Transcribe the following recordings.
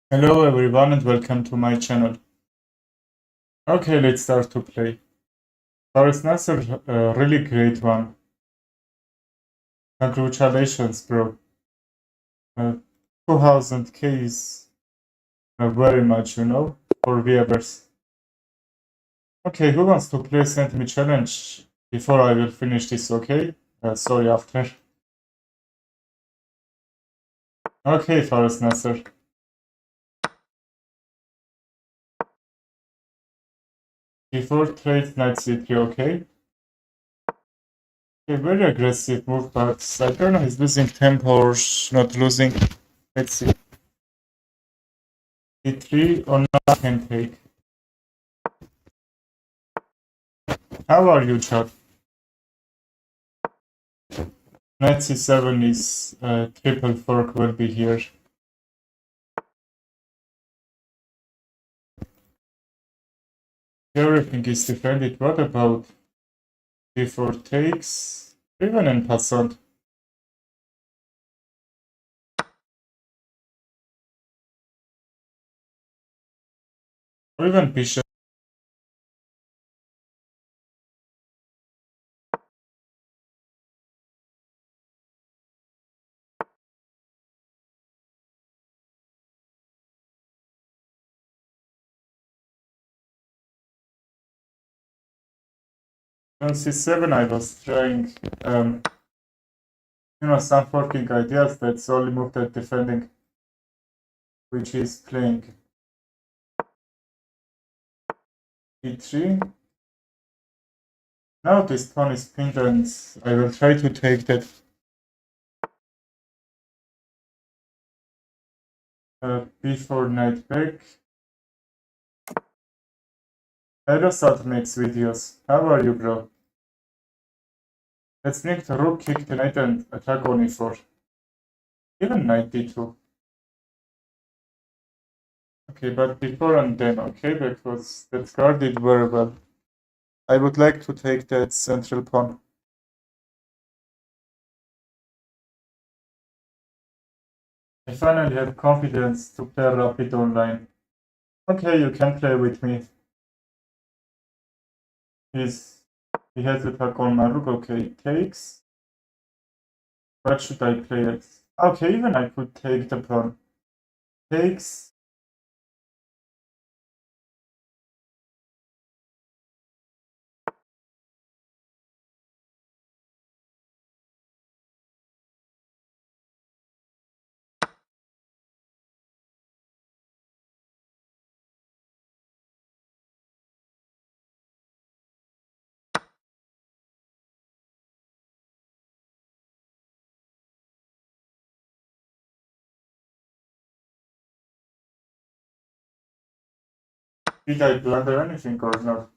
Hello everyone and welcome to my channel. Okay, let's start to play. Forest Nasser, really great one. Congratulations, bro. 2000 Ks, very much, for viewers. Okay, who wants to play Send Me Challenge before I will finish this, okay? Sorry, after. Okay, Forest Nasser. Before trade Knight C3, okay? Okay, very aggressive move, but I don't know, he's losing tempo or not losing. Let's see. D3 or not can take. How are you, Chad? Knight c7 is triple fork will be here. Everything is defended. What about d4 takes? Even in passant. Or even bishop. On c7 I was trying some forking ideas. That's the only move that defending, which is playing e3. Now this pawn is pinned and I will try to take that b4 knight back. Aerosat makes videos. How are you, bro? Let's make the rook kick the knight and attack on e4. Even knight d2. Okay, but before and then, okay, because that's guarded very well. I would like to take that central pawn. I finally have confidence to play rapid online. Okay, you can play with me. He has attack on my rook. Okay, takes. What should I play next? Okay, even I could take the pawn. Takes. Did I blunder anything or not?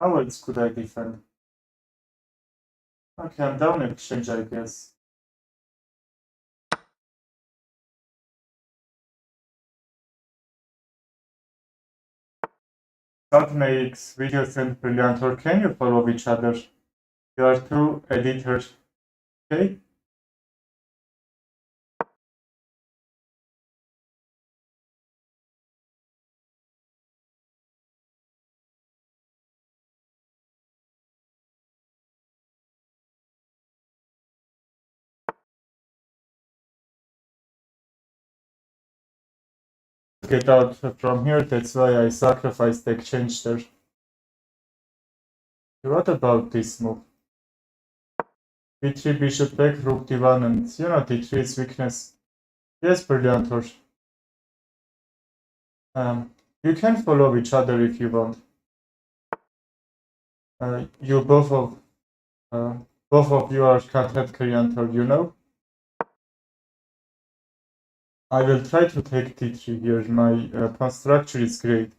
How else could I defend? Okay, I'm down exchange, I guess. That makes videos and brilliant, or can you follow each other? You are two editors, okay? Get out from here, that's why I sacrificed the exchange there. What about this move? d3 bishop back, rook d1, and d3 is weakness. Yes, brilliant. You can follow each other if you want. You both of you are content creator, I will try to take d3 here. My pawn structure is great.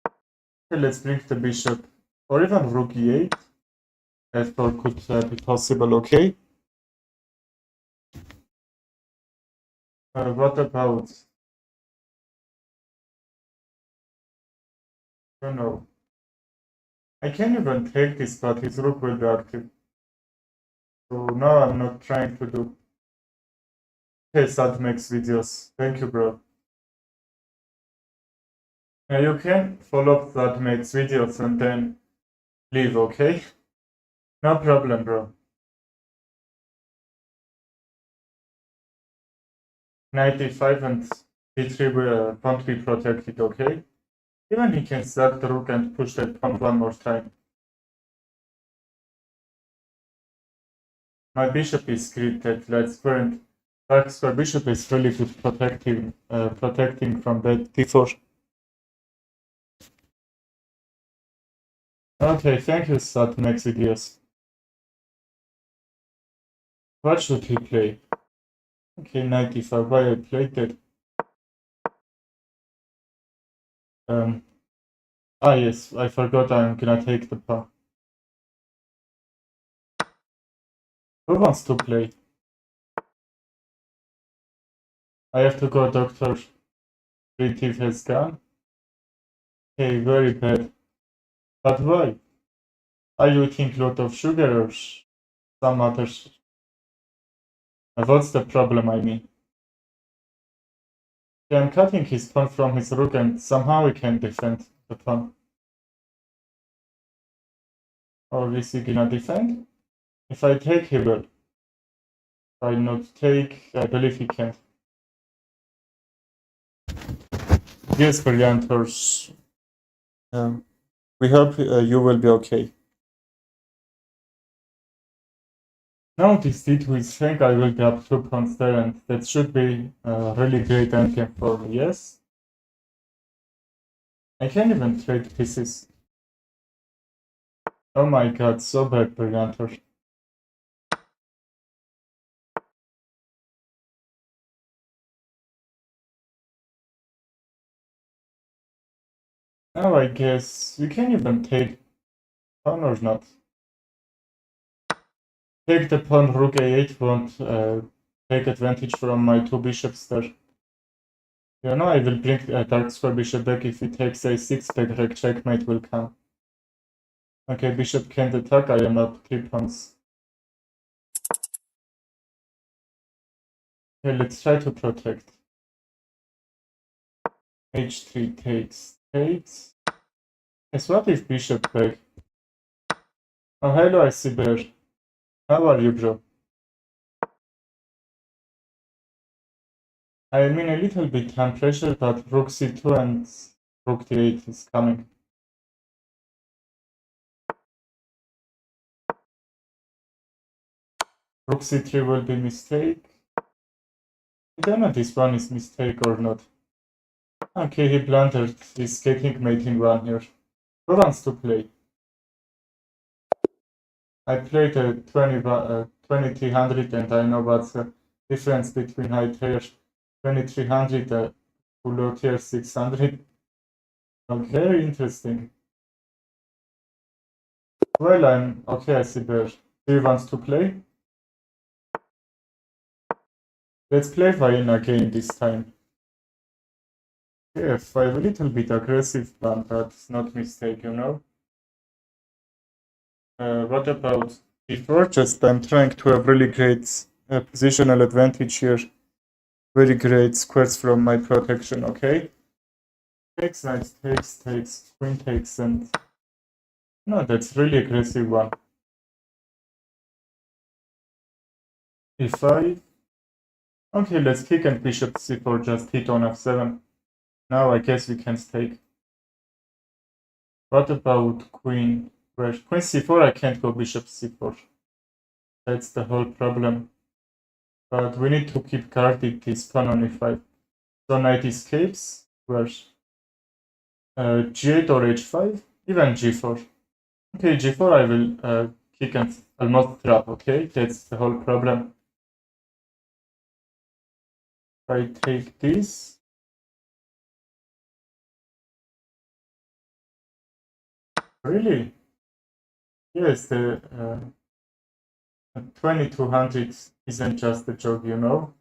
Okay, let's bring the bishop, or even rook e8. F4 could be possible, okay? What about... I don't know. I can even take this, but his rook will be active. So now I'm not trying to do. Okay, Sad makes videos. Thank you, bro. You can follow Sad makes videos and then leave, okay? No problem, bro. Knight e5 and d3 won't be protected, okay? Even he can sack the rook and push that pawn one more time. My bishop is greeted. Let's current dark square bishop is really good protecting from that d4. Okay, thank you, Sat Next videos. What should he play? Okay, 95. Why I played that? Yes, I forgot I'm gonna take the pawn. Who wants to play? I have to go, Doctor. Creative has gone. Okay, very bad. But why? Are you eating a lot of sugar or some others? What's the problem, I mean? Yeah, I'm cutting his pawn from his rook and somehow he can defend the pawn. Or is he gonna defend? If I take, he will. If I not take, I believe he can. Yes, Brilliantors. We hope you will be okay. Now this d2 is frank, I will be up 2 pawns there, and that should be a really great endgame for me, yes? I can't even trade pieces. Oh my god, so bad, Brilliantor. Now I guess you can even take pawn or not. Take the pawn, rook a8 won't take advantage from my 2 bishops there. You know, I will bring a dark square bishop back if he takes a6, back checkmate will come. Okay, bishop can't attack, I am up 3 pawns. Okay, let's try to protect. h3 takes. Yes, what if bishop back? Oh, hello, I see bear. How are you, bro? I mean, a little bit hand pressure, but rook c2 and rook d8 is coming. Rook c3 will be mistake. I don't know if this one is mistake or not. Okay, he blundered. He's getting mate in one here. Who wants to play? I played a 2300 and I know what's the difference between high tier 2300 and low tier 600. Okay, very interesting. Well, I'm okay, I see bear. Do you want to play? Let's play Vienna again this time. Yeah, 5 a little bit aggressive, but that's not mistake, you know? What about before? Just I'm trying to have really great positional advantage here. Very great squares from my protection, okay? Takes, knight takes, queen takes, and... No, that's really aggressive one. e5. Okay, let's kick and bishop c4, just hit on f7. Now I guess we can take. What about queen? Where queen c4, I can't go bishop c4. That's the whole problem. But we need to keep guarded this pawn on e5. So knight escapes. Where? g8 or h5? Even g4. Okay, g4 I will kick and almost trap, okay? That's the whole problem. I take this. Really? Yes, the 2200 isn't just a joke, you know?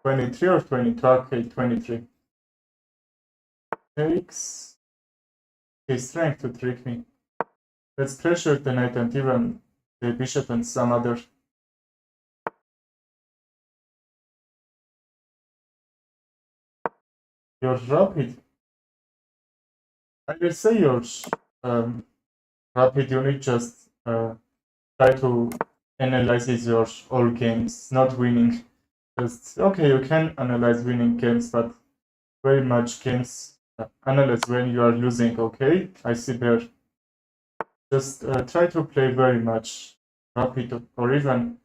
23 or 22? Okay, 23. Takes. He's trying to trick me. Let's pressure the knight and even the bishop and some other. You're rapid. I will say you're rapid unit. Just try to analyze your all games, not winning. Just okay, you can analyze winning games, but very much games analyze when you are losing. Okay, I see there. Just try to play very much rapid, or even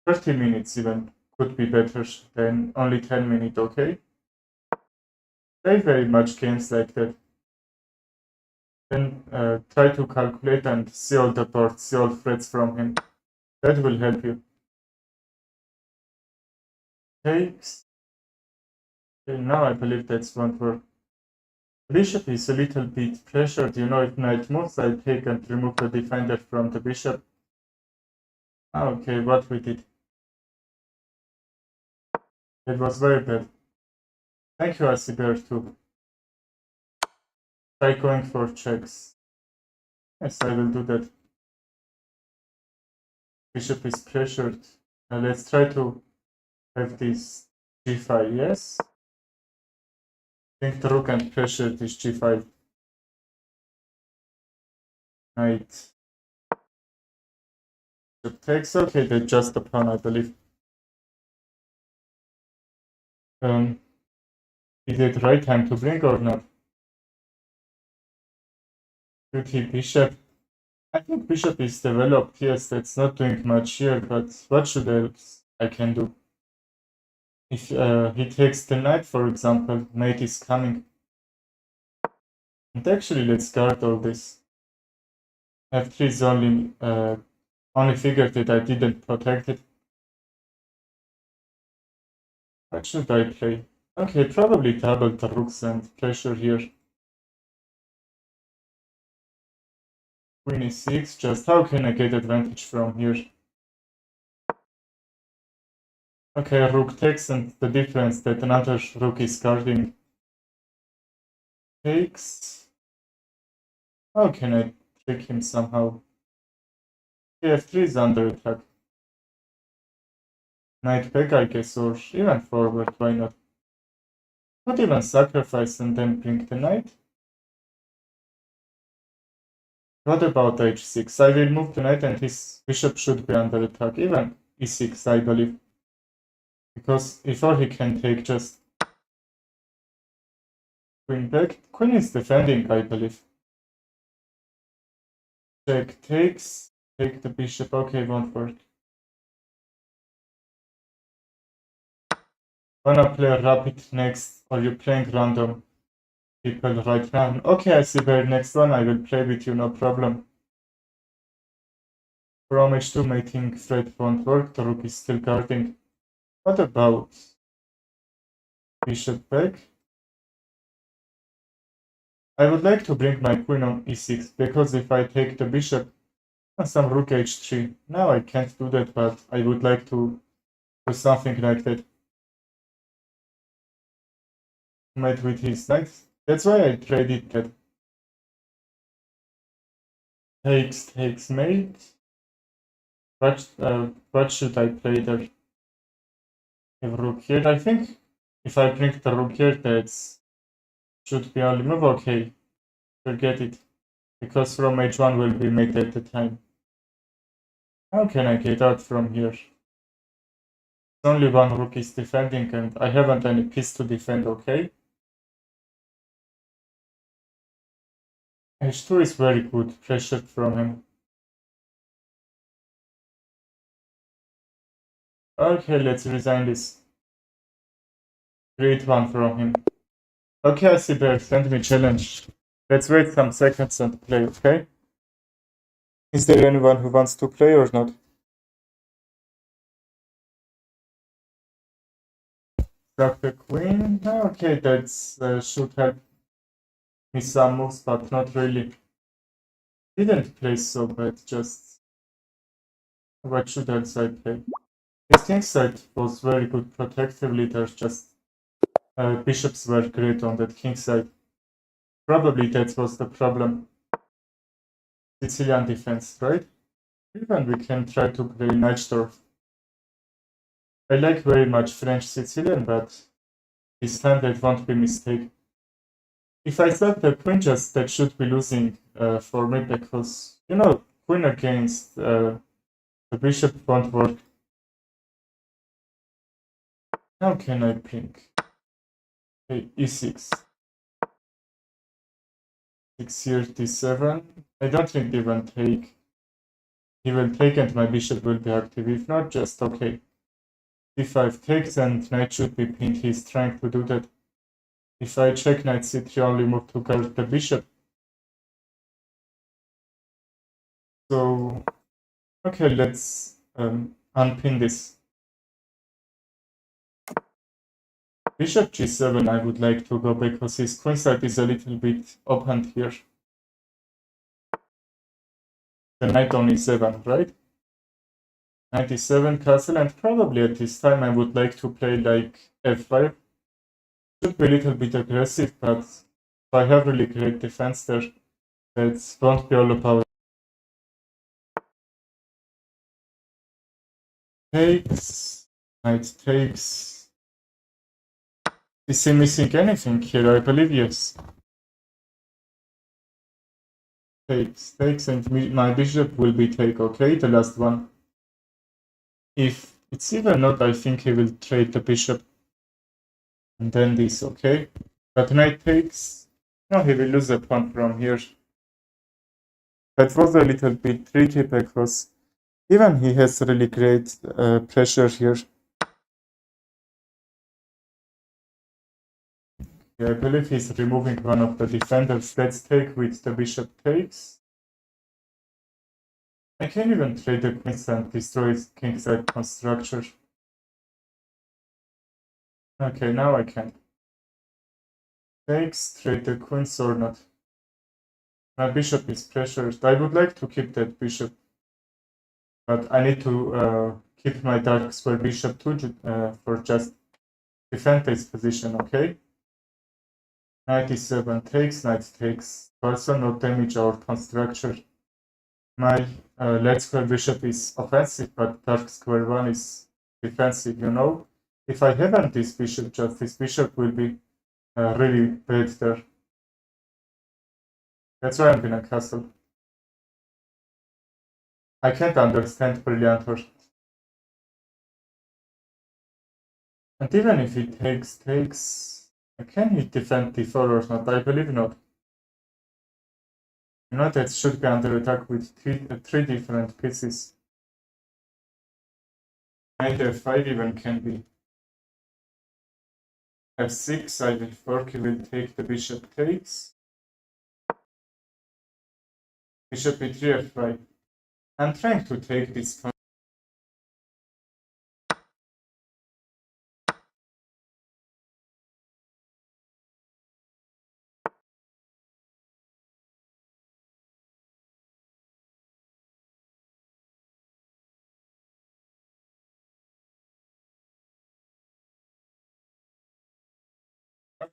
30 minutes even could be better than only 10 minutes. Okay, play very much games like that. Then try to calculate and see all the boards, see all threats from him. That will help you. Takes. Okay, now I believe that's one for bishop is a little bit pressured. You know, if knight moves, I take and remove the defender from the bishop. Okay, what we did. It was very bad. Thank you, Asiber, too. Try going for checks. Yes, I will do that. Bishop is pressured. Let's try to have this g5, yes? I think the rook and pressure this g5. Knight. Bishop takes. Okay, they just a pawn, I believe. Is it right time to bring or not? Duty bishop. I think bishop is developed. Yes, that's not doing much here, but what should I can do? If he takes the knight, for example, knight is coming. And actually, let's guard all this. F3 is only figure that I didn't protect it. What should I play? Okay, probably double the rooks and pressure here. Queen e6, just how can I get advantage from here? Okay, rook takes, and the difference that another rook is guarding. Takes. How can I trick him somehow? F3 is under attack. Knight back, I guess, or even forward, why not? Not even sacrifice and then bring the knight. What about h6? I will move the knight and his bishop should be under attack, even e6, I believe. Because before he can take just queen back, queen is defending, I believe. Check takes, take the bishop, okay, won't work. Wanna play rapid next, or you playing random people right now? Okay, I see the next one, I will play with you, no problem. From h2 mating threat won't work, the rook is still guarding. What about bishop back? I would like to bring my queen on e6, because if I take the bishop and some rook h3, now I can't do that, but I would like to do something like that. Mate with his knight. That's why I traded that. Takes mate. What should I play there? If rook here, I think if I bring the rook here, that should be only move. Okay, forget it, because from h1 will be mate at the time. How can I get out from here? Only one rook is defending, and I haven't any piece to defend. Okay. h2 is very good, pressured from him. Okay, let's resign this. Great one from him. Okay, I see there. Send me challenge. Let's wait some seconds and play, okay? Is there anyone who wants to play or not? Drop the queen. Okay, that should help me some moves, but not really. Didn't play so bad, just... What should else I play? His king side was very good protectively, there's just... bishops were great on that king side. Probably that was the problem. Sicilian defense, right? Even we can try to play Nightsdorf. I like very much French Sicilian, but this time that won't be mistake. If I set the queen, just that should be losing for me because, you know, queen against the bishop won't work. How can I pink? Okay, e6. 6 here, d7. I don't think they will take. He will take and my bishop will be active. If not, just okay. d5 takes and knight should be pinned. He's trying to do that. If I check knight c3, only move to guard the bishop. So, okay, let's unpin this. Bishop g7 I would like to go because his queenside is a little bit open here. The knight on e7, right? Knight e7 castle, and probably at this time I would like to play like f5. Should be a little bit aggressive, but if I have really great defense there, that won't be all about. Takes, knight takes. Is he missing anything here? I believe yes. Takes, and my bishop will be take, okay? The last one. If it's even not, I think he will trade the bishop. And then this, okay? But knight takes. No, he will lose a pawn from here. That was a little bit tricky because even he has really great pressure here. Yeah, I believe he's removing one of the defenders. Let's take with the bishop takes. I can even trade the queens and destroy his kingside pawn structure. Okay, now I can. Takes, trade the queens or not. My bishop is pressured. I would like to keep that bishop, but I need to keep my dark square bishop too for just defend this position, okay? Knight e7 takes, knight takes. Also not damage our pawn structure. My light square bishop is offensive, but dark square one is defensive, you know? If I haven't this bishop, just this bishop will be really bad there. That's why I'm gonna castle. I can't understand Brilliantor. And even if he takes, can he defend d4 or not? I believe not. You know, that should be under attack with three different pieces. Knight f5 even can be. f6, I will fork, he will take, the bishop takes. Bishop e3, f5. I'm trying to take this pawn.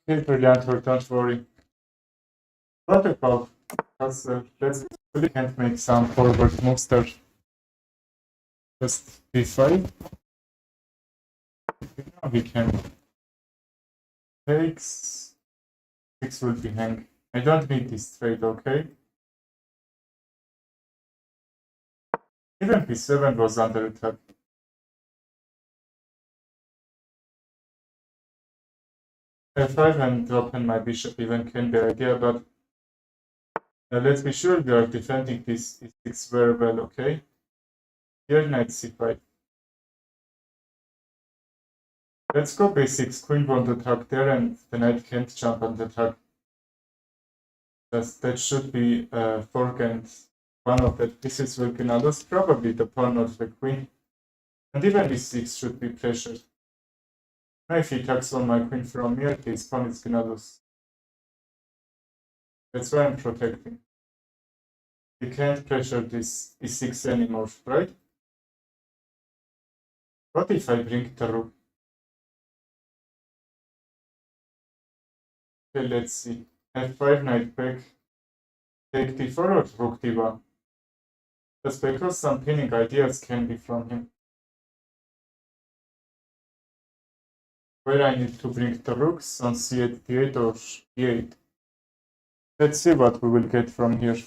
Okay, Brilliantor, don't worry. What about castle? Let's really can't make some forward moves there. Just b5. Now we can. Takes. 6 will be hang. I don't need this trade, okay? Even b7 was under attack. f5 and dropping my bishop even can be idea, but let's be sure we are defending this e6 very well, okay? Here knight c5. Let's go b6, queen won't attack there and the knight can't jump on the attack. That should be fork and one of the pieces will be lost, probably the pawn or the queen. And even e6 should be pressured. Now if he attacks on my queen from here, his pawn is gonna lose. That's why I'm protecting. You can't pressure this e6 anymore, right? What if I bring the rook? Okay, let's see. f5, knight back. Take d4 or rook d1? Just because some pinning ideas can be from him. where I need to bring the rooks on c8, d8 or e8. Let's see what we will get from here.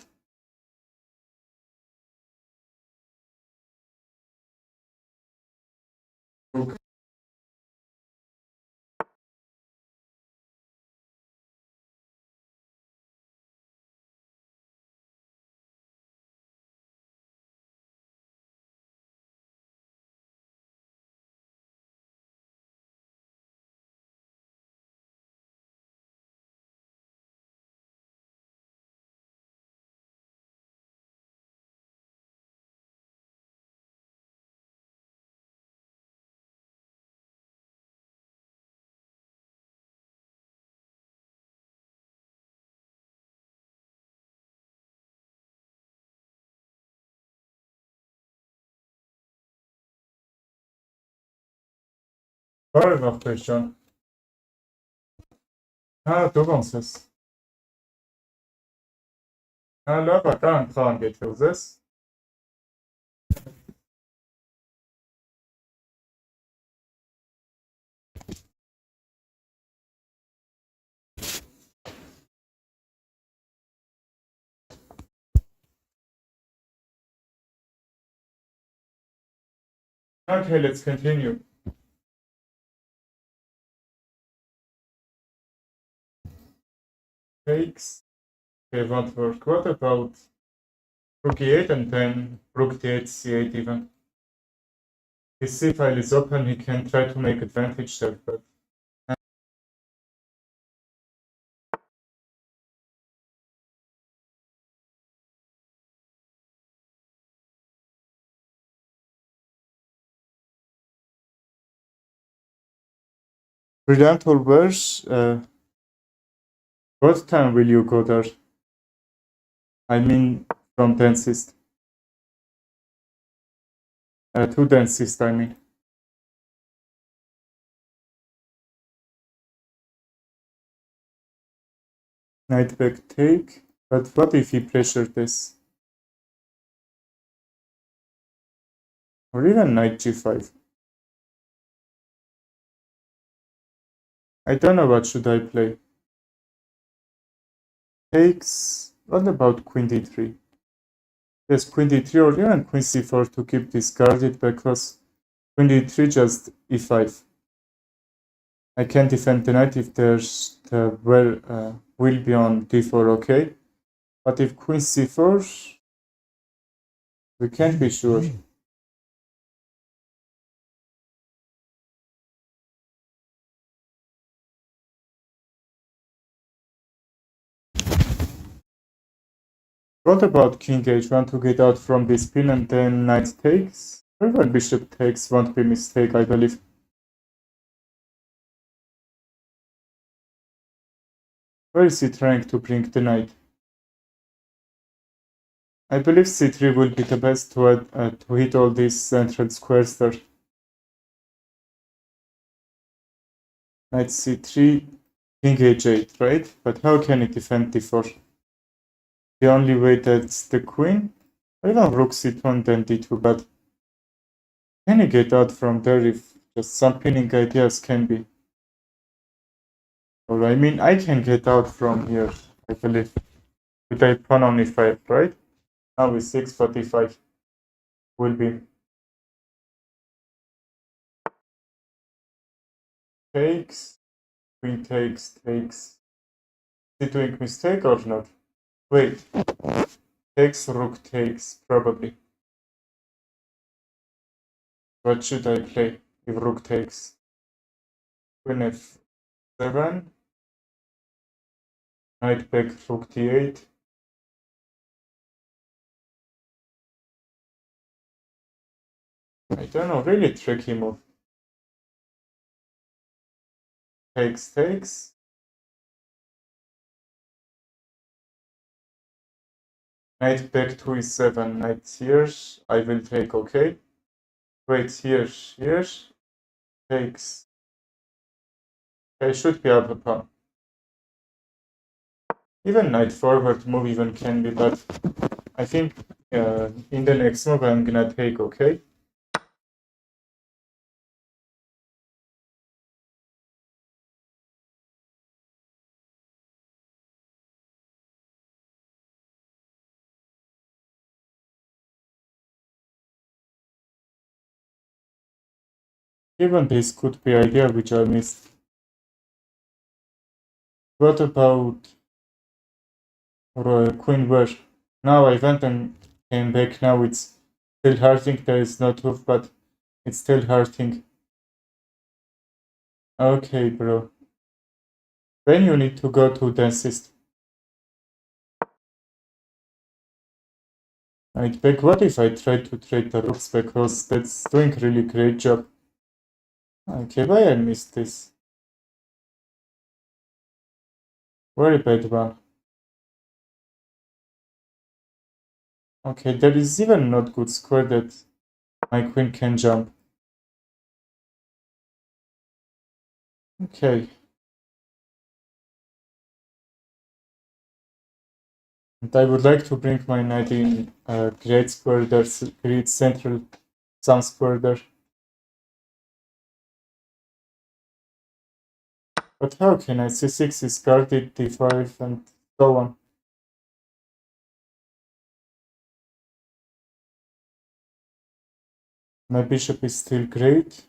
Rook. Var mı question? Ha, դուքոնցես։ Ha, լավ է, կան խաղանք եթե ուզես։ Okay, let's continue. Takes. Okay, won't work. What about rook e8 and then rook d8, c8 even? His c file is open, he can try to make advantage there, but brilliant Olvers, what time will you go there? I mean, from densist. To densist, I mean. Knight back take, but what if he pressured this? Or even knight g5. I don't know what should I play. Takes. What about queen d3? Yes, queen d3 or even queen c4 to keep this guarded because queen d3 just e5. I can defend the knight if there's the will be on d4, okay? But if queen c4, we can't be sure. What about king h1 to get out from this pin and then knight takes? Wherever bishop takes won't be a mistake, I believe. Where is he trying to bring the knight? I believe c3 will be the best to hit all these central squares there. Knight c3, king h8, right? But how can he defend d4? The only way that's the queen, or even rook c2 then d2, but can he get out from there if just some pinning ideas can be? Or I mean, I can get out from here, I believe, with a pawn on e5, right? Now with 645 will be takes, queen takes. Is he doing mistake or not? Wait, takes, rook takes, probably. What should I play if rook takes? Queen f7, knight back, rook d8. I don't know, really tricky move. Takes. Knight back to e7, knight here. I will take, okay. Wait, here. Takes. I should be up a pawn. Even knight forward move even can be, but I think in the next move I'm gonna take, okay. Even this could be idea which I missed. What about Queen Where? Now I went and came back. Now it's still hurting. There is no tooth, but it's still hurting. Okay, bro. When you need to go to dentist. Right back. What if I try to trade the rooks because that's doing really great job. Okay, why I missed this? Very bad one. Okay, there is even not good square that my queen can jump. Okay. And I would like to bring my knight in great square there, great central some square there. But how can I? C6 is guarded, d5 and so on. My bishop is still great.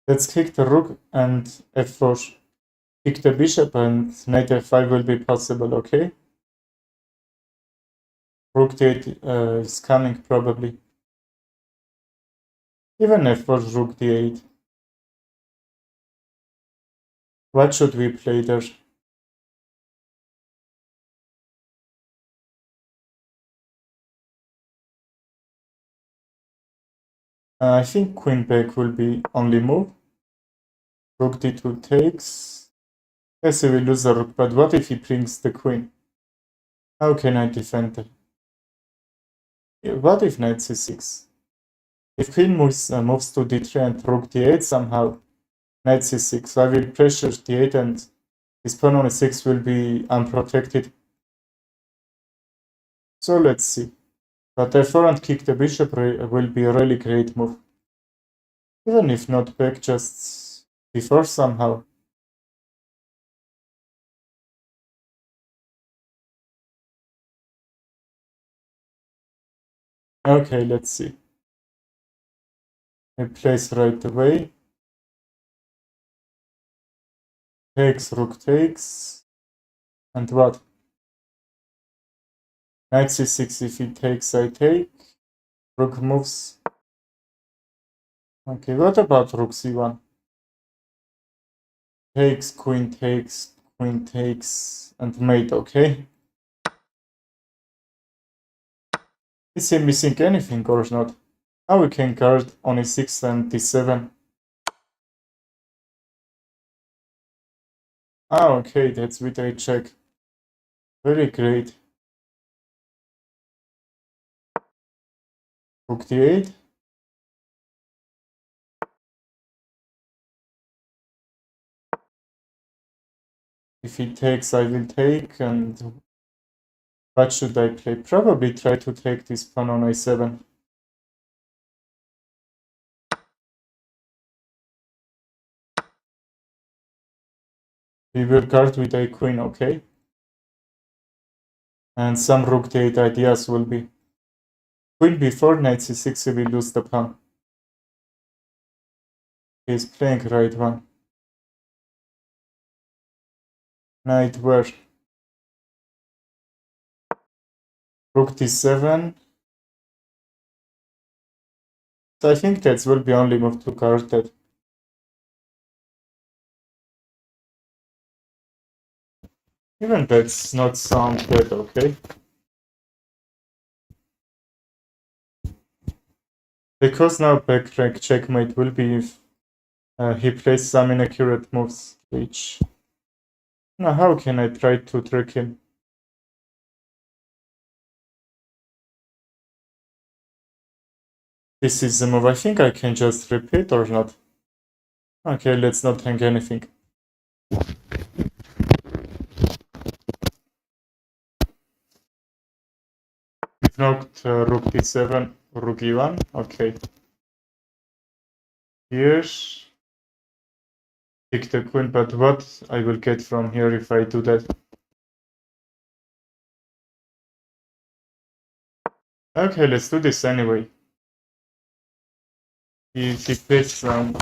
Let's kick the rook and f4. Kick the bishop and knight f5 will be possible, okay? Rook d8 is coming probably. Even f4, rook d8. What should we play there? I think queen back will be only move. Rook d2 takes. Yes, he will lose the rook, but what if he brings the queen? How can I defend it? What if knight c6? If queen moves to d3 and rook d8 somehow, knight c6, I will pressure d8 and his pawn on e6 will be unprotected. So let's see. But f4 and kick the bishop will be a really great move. Even if not back, just before somehow. Okay, let's see. I place right away. Takes, rook takes. And what? Knight c6, if he takes, I take. Rook moves. Okay, what about rook c1? Takes, queen takes, and mate, okay? Is he missing anything or not? Now we can guard on e6 and d7. Ah, okay, that's with a check. Very great. Rook d8. If he takes, I will take, and what should I play? Probably try to take this pawn on a7. We will guard with a queen, okay? And some rook d8 ideas will be. Queen before knight c6, he will lose the pawn. He's playing right one. Knight where? Rook d7. So I think that will be only move to guard that. Even that's not sound bad, okay? Because now back rank checkmate will be if he plays some inaccurate moves, which... Now how can I try to trick him? This is the move. I think I can just repeat or not. Okay, let's not hang anything. If not, rook d7, rook e1. Okay. Here. Pick the queen, but what I will get from here if I do that? Okay, let's do this anyway. He plays some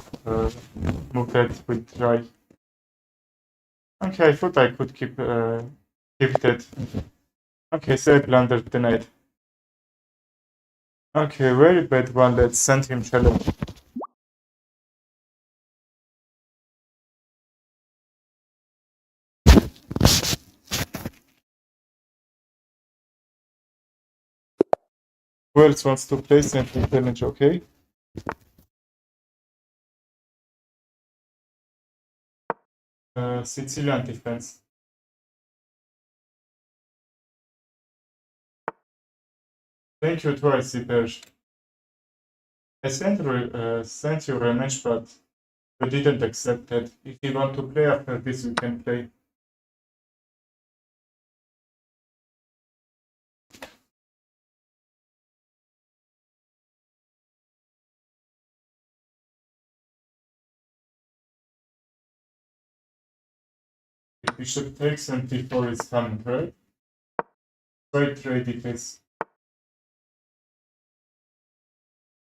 move that we try. Okay, I thought I could keep that. Okay, so I blundered the knight. Okay, very bad one. Let's send him challenge. Who else wants to play send him challenge? Okay. Sicilian defense. Thank you twice, Iberj. I sent you revenge, but you didn't accept it. If you want to play after this, you can play. If bishop takes and d4 is coming, right? Right trade it is.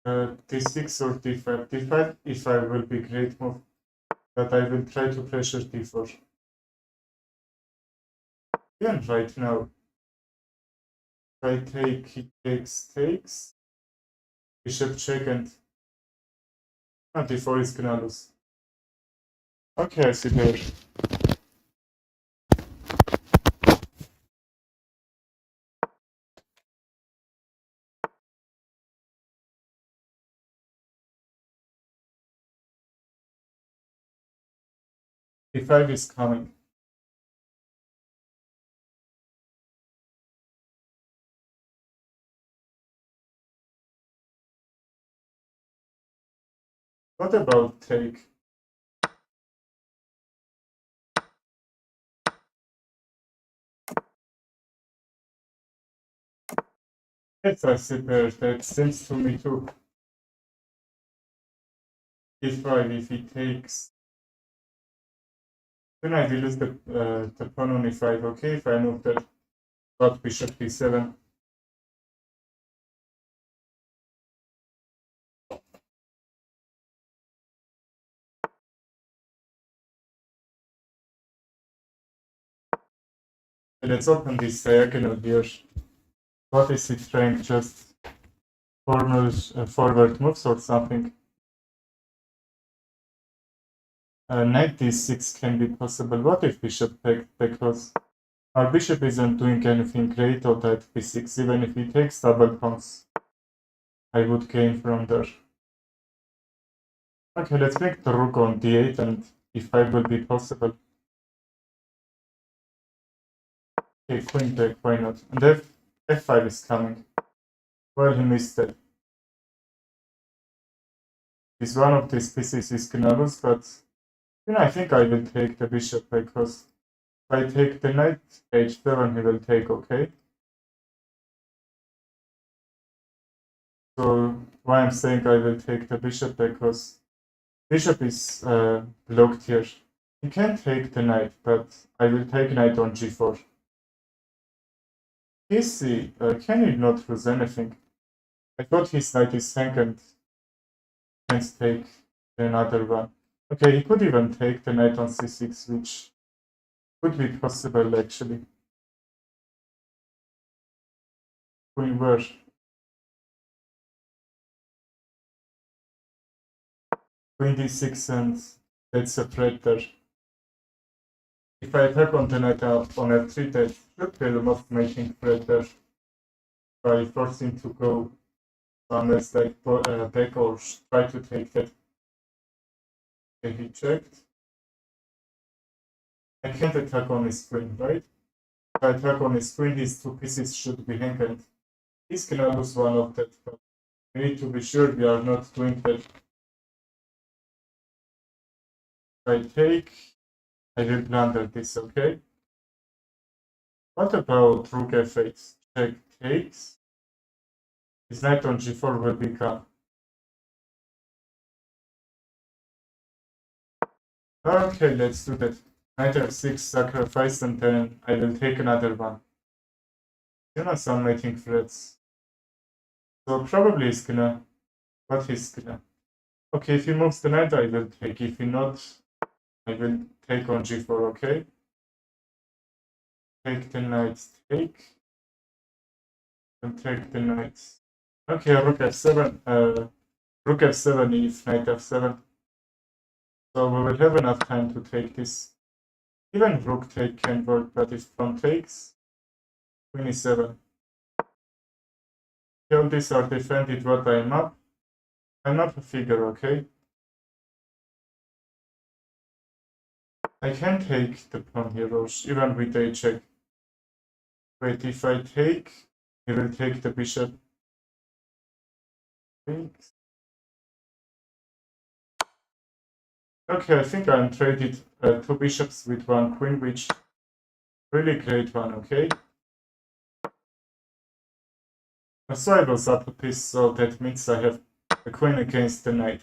D6 or d5. D5 if I will be great move, but I will try to pressure d4. Even right now, if I take, he takes, bishop check and d4 is gonna lose. Okay, I see there. D5 is coming. What about take? Yes, I see there. That seems to me too. D5 if he takes. Then I will lose the pawn on e5, okay? If I move that got bishop d7. Let's open this diagonal here. What is it trying? Just forward moves or something? Knight d6 can be possible. What if bishop takes? Because our bishop isn't doing anything great on that b6. Even if he takes double pawns, I would gain from there. Okay, let's make the rook on d8 and e5 will be possible. Okay, queen back, why not? And f5 is coming. Well, he missed it. This one of these pieces is gonna lose, but I think I will take the bishop because if I take the knight h7, he will take, okay? So why I'm saying I will take the bishop because bishop is blocked here. He can take the knight, but I will take knight on g4. PC, can he not lose anything? I thought his knight is second. Can't take another one. Okay, he could even take the knight on c6, which could be possible actually. Queen where? Queen d6 and that's a threat there. If I attack on the knight on f3, that should be the most making threat there. By forcing to go unless they back or try to take that. Okay, he checked. I can't attack on his queen, right? If I attack on his queen, these two pieces should be hanged. He's gonna lose one of that, but we need to be sure we are not doing that. If I take, I will blunder this, okay? What about rook f8? Check takes. His knight on g4 will become. Okay, let's do that. Knight f6 sacrifice and then I will take another one. Some mating threats. So probably he's gonna, but he's gonna. Okay, if he moves the knight, I will take. If he not, I will take on g4, okay? Take the knight, take, and take the knight. Okay, rook f7, rook f7 is knight f7. So we will have enough time to take this. Even rook take can work, but if pawn takes, queen e7. All these are defended what I'm up. I'm not a figure, okay? I can take the pawn here, even with a check. Wait, if I take, he will take the bishop. Okay, I think I'm traded 2 bishops with 1 queen, which really great one, okay? So I was up a piece, so that means I have a queen against the knight.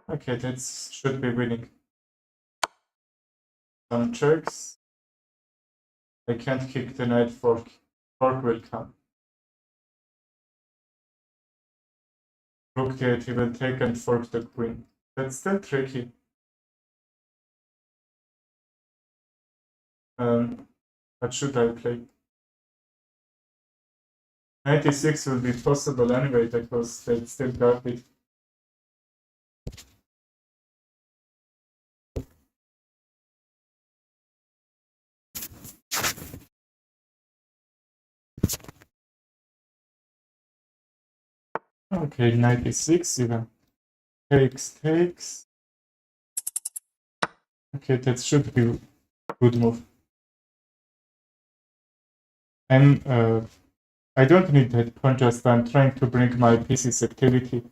Okay, that should be winning. Some checks. I can't kick the knight, fork will come. Rook d8, he will take and fork the queen. That's still tricky. What should I play? 96 will be possible anyway, because they still got it. Okay, 96 even. Takes. Okay, that should be a good move. I don't need that pawn, just I'm trying to bring my pieces activity.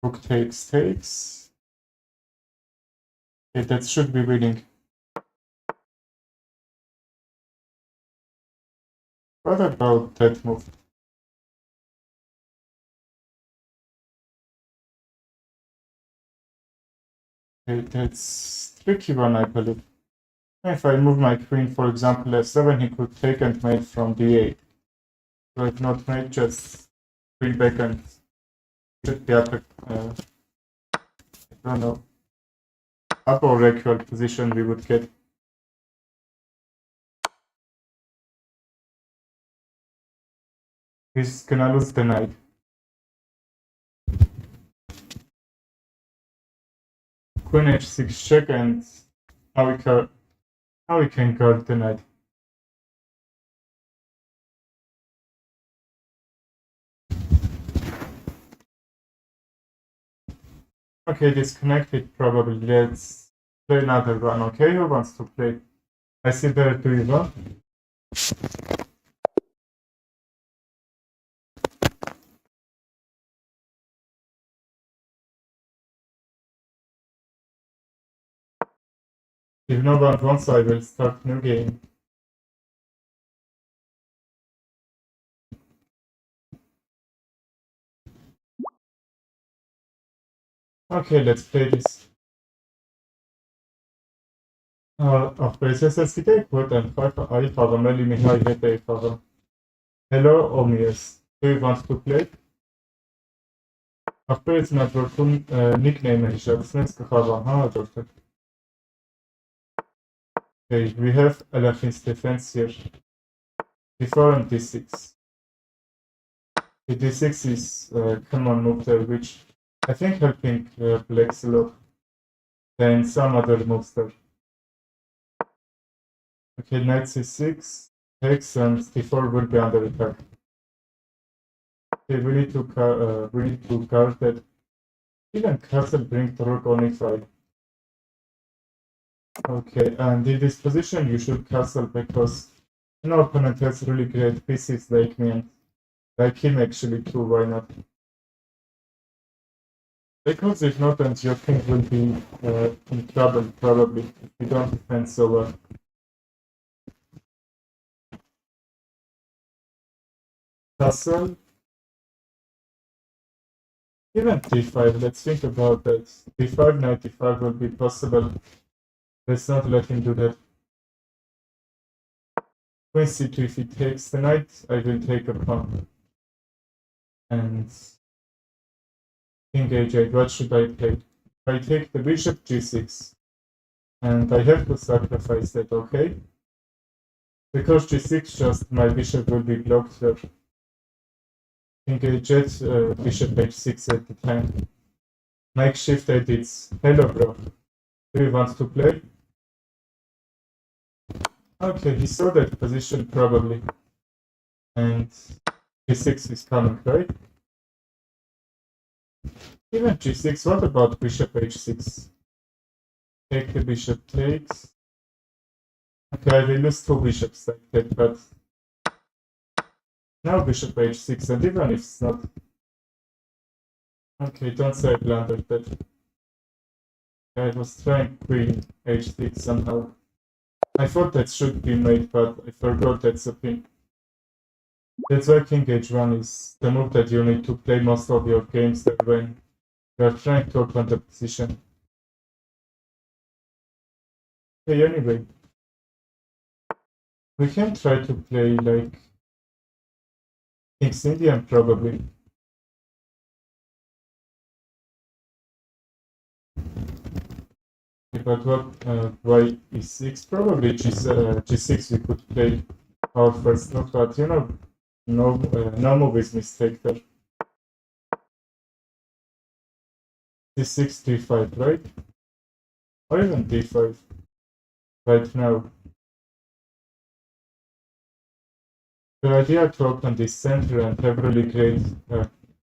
Rook takes. Okay, that should be winning. What about that move? Okay, that's tricky one, I believe. If I move my queen, for example, f7, he could take and mate from d8. So if not mate, just queen back and should be up, I don't know, up or equal position we would get. He's gonna lose the knight. Queen h6 check, and now we can guard the knight. Okay, disconnected probably. Let's play another one. Okay, who wants to play? I see there 2-1. If no one wants, I will start new game. Okay, let's play this. Aprecias que important I have many Mihai Hete have. Hello, Omius. Do you want to play? Appears network'un nickname içerisinde kahraman ha doctor. Okay, we have Elafim's defense here. Before on d6. The d6 is a common move there, which I think helping blacks a lot than some other moves there. Okay, knight c6, takes, and d4 will be under attack. Okay, we need to guard that. Even castle bring the rook on e5. Okay, and in this position you should castle because no opponent has really great pieces like me and like him actually too, why not? Because if not, then your king will be in trouble probably if you don't defend so well. Castle. Even d5, let's think about that. d5, knight d5 will be possible. Let's not let him do that. Queen c2, if he takes the knight, I will take a pawn. And king h8, what should I take? I take the bishop g6. And I have to sacrifice that, okay? Because g6, just my bishop will be blocked there. King h8, bishop h6 at the time. Makeshift edits. Hello, bro. Do you want to play? Okay, he saw that position probably. And g6 is coming, right? Even g6, what about bishop h6? Take the bishop takes. Okay, I will lose 2 bishops like that, but now bishop h6, and even if it's not... Okay, don't say I blundered that. I was trying queen h6 somehow. I thought that should be made, but I forgot that's a pin. That's why king h1 is the move that you need to play most of your games there when you are trying to open the position. Okay, anyway. We can try to play like King's Indian probably. But what, why e6? Probably g6 we could play our first move, but you know, no move is mistake there. d6, d5, right? Or even d5 right now. The idea to open this center and have really great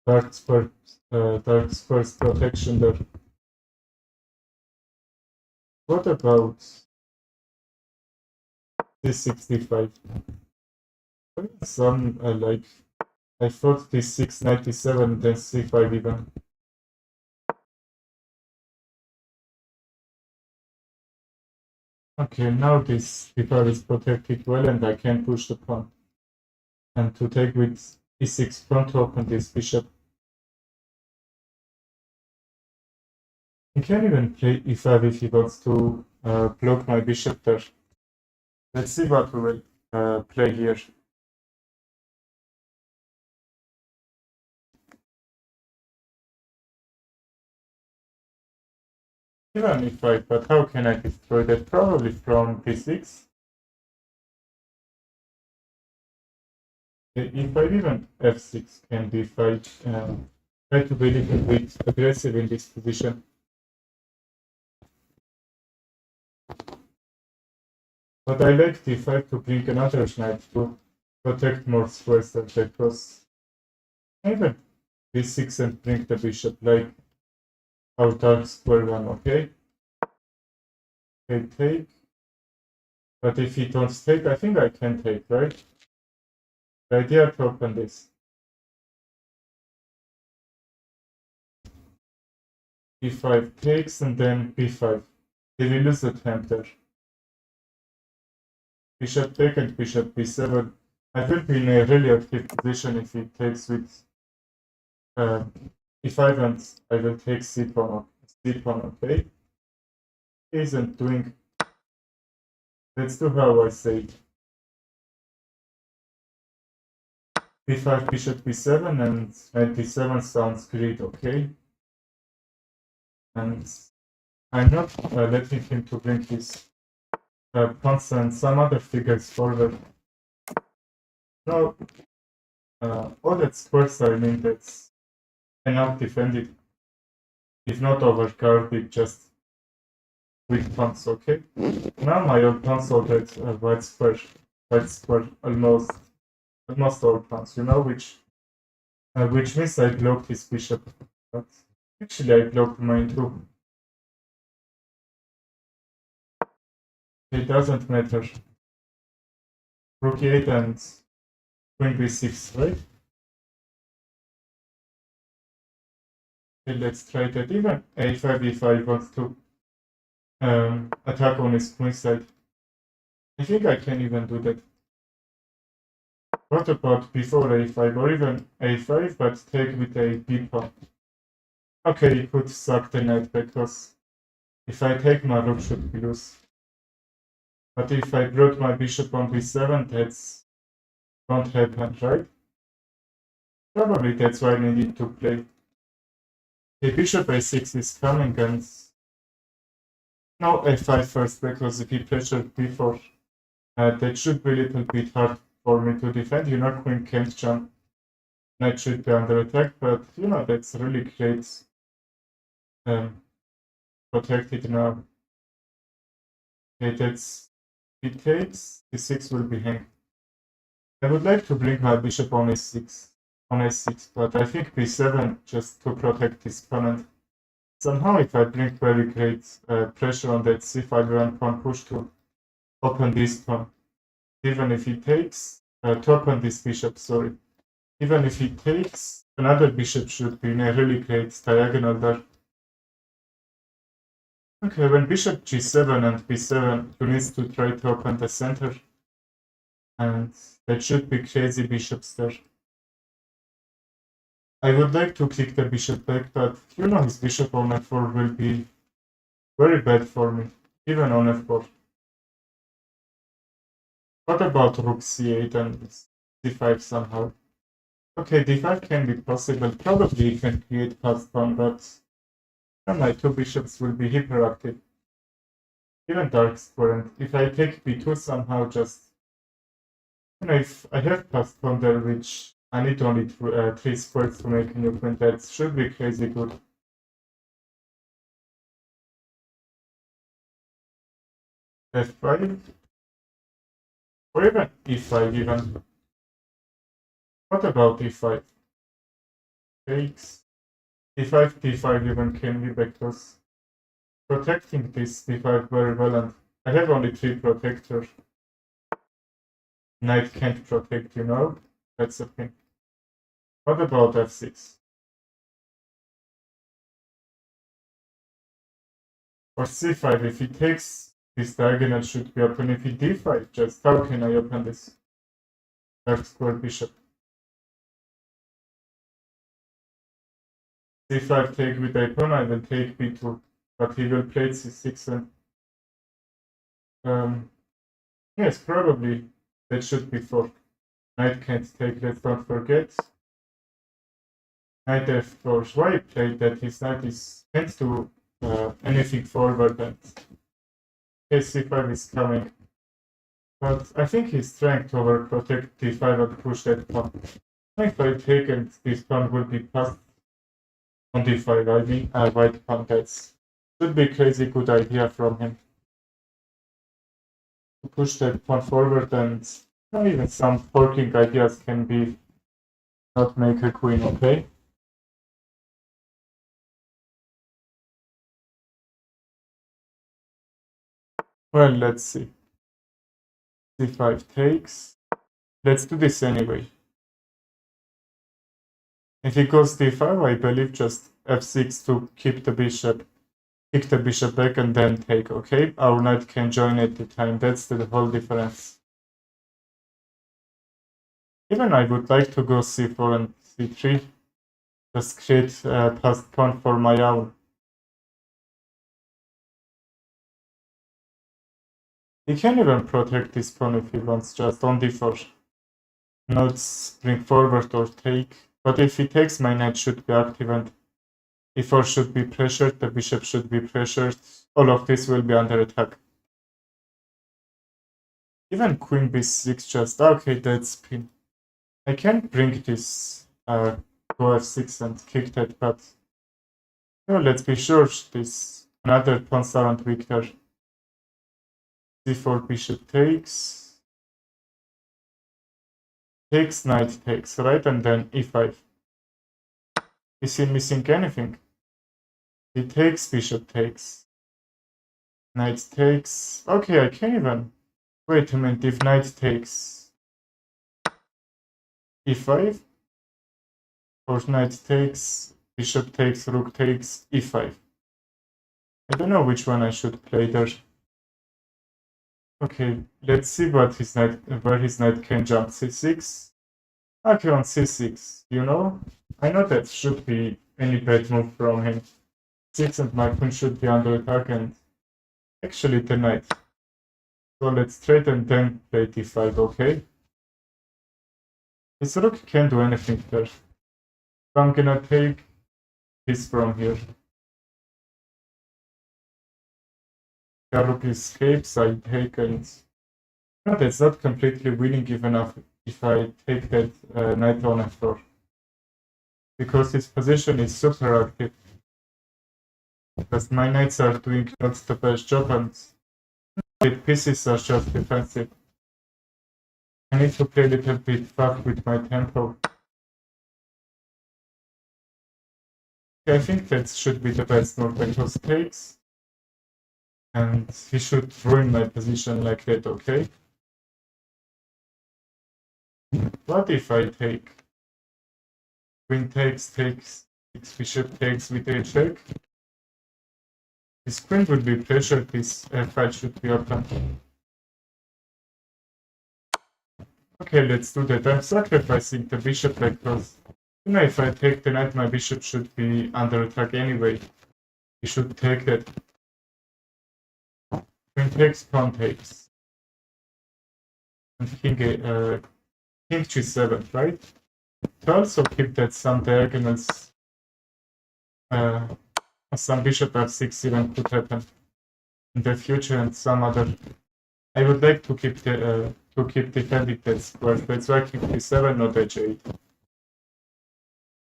dark squares protection there. What about d65? Some like I thought d6, 97, then c5 even. Okay, now this d5 is protected well and I can push the pawn. And to take with e6 front to open this bishop. He can even play e5 if he wants to block my bishop there. Let's see what we will play here. Even e5, but how can I destroy that? Probably from p6. e5, even f6 can be fight. Try to be a little bit aggressive in this position. But I like d5 to bring another knight to protect more squares that I cross. Even b6 and bring the bishop like our dark square one, okay? Okay, take. But if he don't take, I think I can take, right? The idea to open this. e5 takes and then b5. They will lose the attempt there. Bishop take and bishop b7. I will be in a really active position if he takes with e5 and I will take c-pawn, okay? He isn't doing... Let's do how I say it. b5, bishop b7 and knight d7 sounds great, okay? And I'm not letting him to bring his pawns and some other figures forward. No, all that squares, I mean, that's cannot defend it. If not overguarded, just with pawns, okay? Now my old pawns are that white square, almost all pawns, you know, which means I blocked his bishop. But actually I blocked mine too. It doesn't matter. Rook 8 and queen b6, right? Okay, let's try that. Even a5 if I want to attack on his queen side. I think I can even do that. What about before a5 or even a5 but take with a b pawn? Okay, you could suck the knight because if I take, my rook should be loose. But if I brought my bishop on b7, that's won't happen, right? Probably that's why I needed to play. The bishop a6 is coming and no f5 first because if he pressured before, that should be a little bit hard for me to defend. You know, queen can't jump. Knight should be under attack, but you know, that's really great. Protected now. Okay, that's it takes. d6 will be hanged. I would like to bring my bishop on a6, but I think b7 just to protect this opponent. Somehow, if I bring very great pressure on that c5 pawn push to open this pawn, even if he takes, to open this bishop, sorry. Even if he takes, another bishop should be in a really great diagonal there. Okay, when bishop g7 and b7, you need to try to open the center. And that should be crazy bishops there. I would like to kick the bishop back, but you know his bishop on f4 will be very bad for me, even on f4. What about rook c8 and d5 somehow? Okay, d5 can be possible. Probably you can create passed pawn, but my two bishops will be hyperactive. Even dark square, and if I take b2 somehow, just you know, if I have passed pawn there, which I need only 3 squares to make a new queen, that should be crazy good. f5, or even e5 even. What about e5? Takes d5, d5 even can be because protecting this d5 very well, and I have only 3 protectors. Knight can't protect, you know? That's the thing. What about f6? Or c5, if he takes, this diagonal should be open. If he d5, just how can I open this dark square bishop? c5 take with a pawn, I will take b2, but he will play c6 and yes, probably that should be fork. Knight can't take, let's don't forget. Knight f4. Why I played that his knight is can't do anything forward, and c5 is coming. But I think he's trying to overprotect d5 and push that pawn. If I take and this pawn will be passed on d5, I mean white pawn, that should be crazy good idea from him. To push that pawn forward, and even some forking ideas can be not make a queen, okay? Well, let's see. d5 takes. Let's do this anyway. If he goes d5, I believe just f6 to keep the bishop, kick the bishop back and then take, okay? Our knight can join at the time, that's the whole difference. Even I would like to go c4 and c3, just create a passed pawn for my own. He can even protect this pawn if he wants, just on d4. Not bring forward or take, but if he takes, my knight should be active and e4 should be pressured, the bishop should be pressured, all of this will be under attack. Even queen b6 just, okay, that's pin. I can't bring this go f6 and kick that, but let's be sure this another pawns aren't weak there. c4 bishop takes, knight takes, right? And then e5. Is he missing anything? He takes, bishop takes, knight takes. Okay, I can't even. Wait a minute, if knight takes e5, or knight takes, bishop takes, rook takes, e5. I don't know which one I should play there. Okay, let's see what his knight, where his knight can jump. c6. Okay, on c6, you know? I know that should be any bad move from him. 6 and my queen should be under attack and actually the knight. So let's trade and then play d5, okay? His rook can't do anything there. So I'm gonna take this from here. The rook escapes, I take and... No, that's not completely winning even if I take that knight on f4. Because his position is super active. Because my knights are doing not the best job and with pieces are just defensive. I need to play a little bit fast with my tempo. I think that should be the best move because takes. And he should ruin my position like that, okay? What if I take? Queen takes, bishop takes with a check. His queen would be pressured, his f5 should be open. Okay, let's do that. I'm sacrificing the bishop because, you know, if I take the knight, my bishop should be under attack anyway. He should take that. Queen takes, pawn takes. And king g7, right? To also keep that some diagonals, some bishop f6 even could happen in the future and some other. I would like to keep defending that square. That's why king d7, not h8.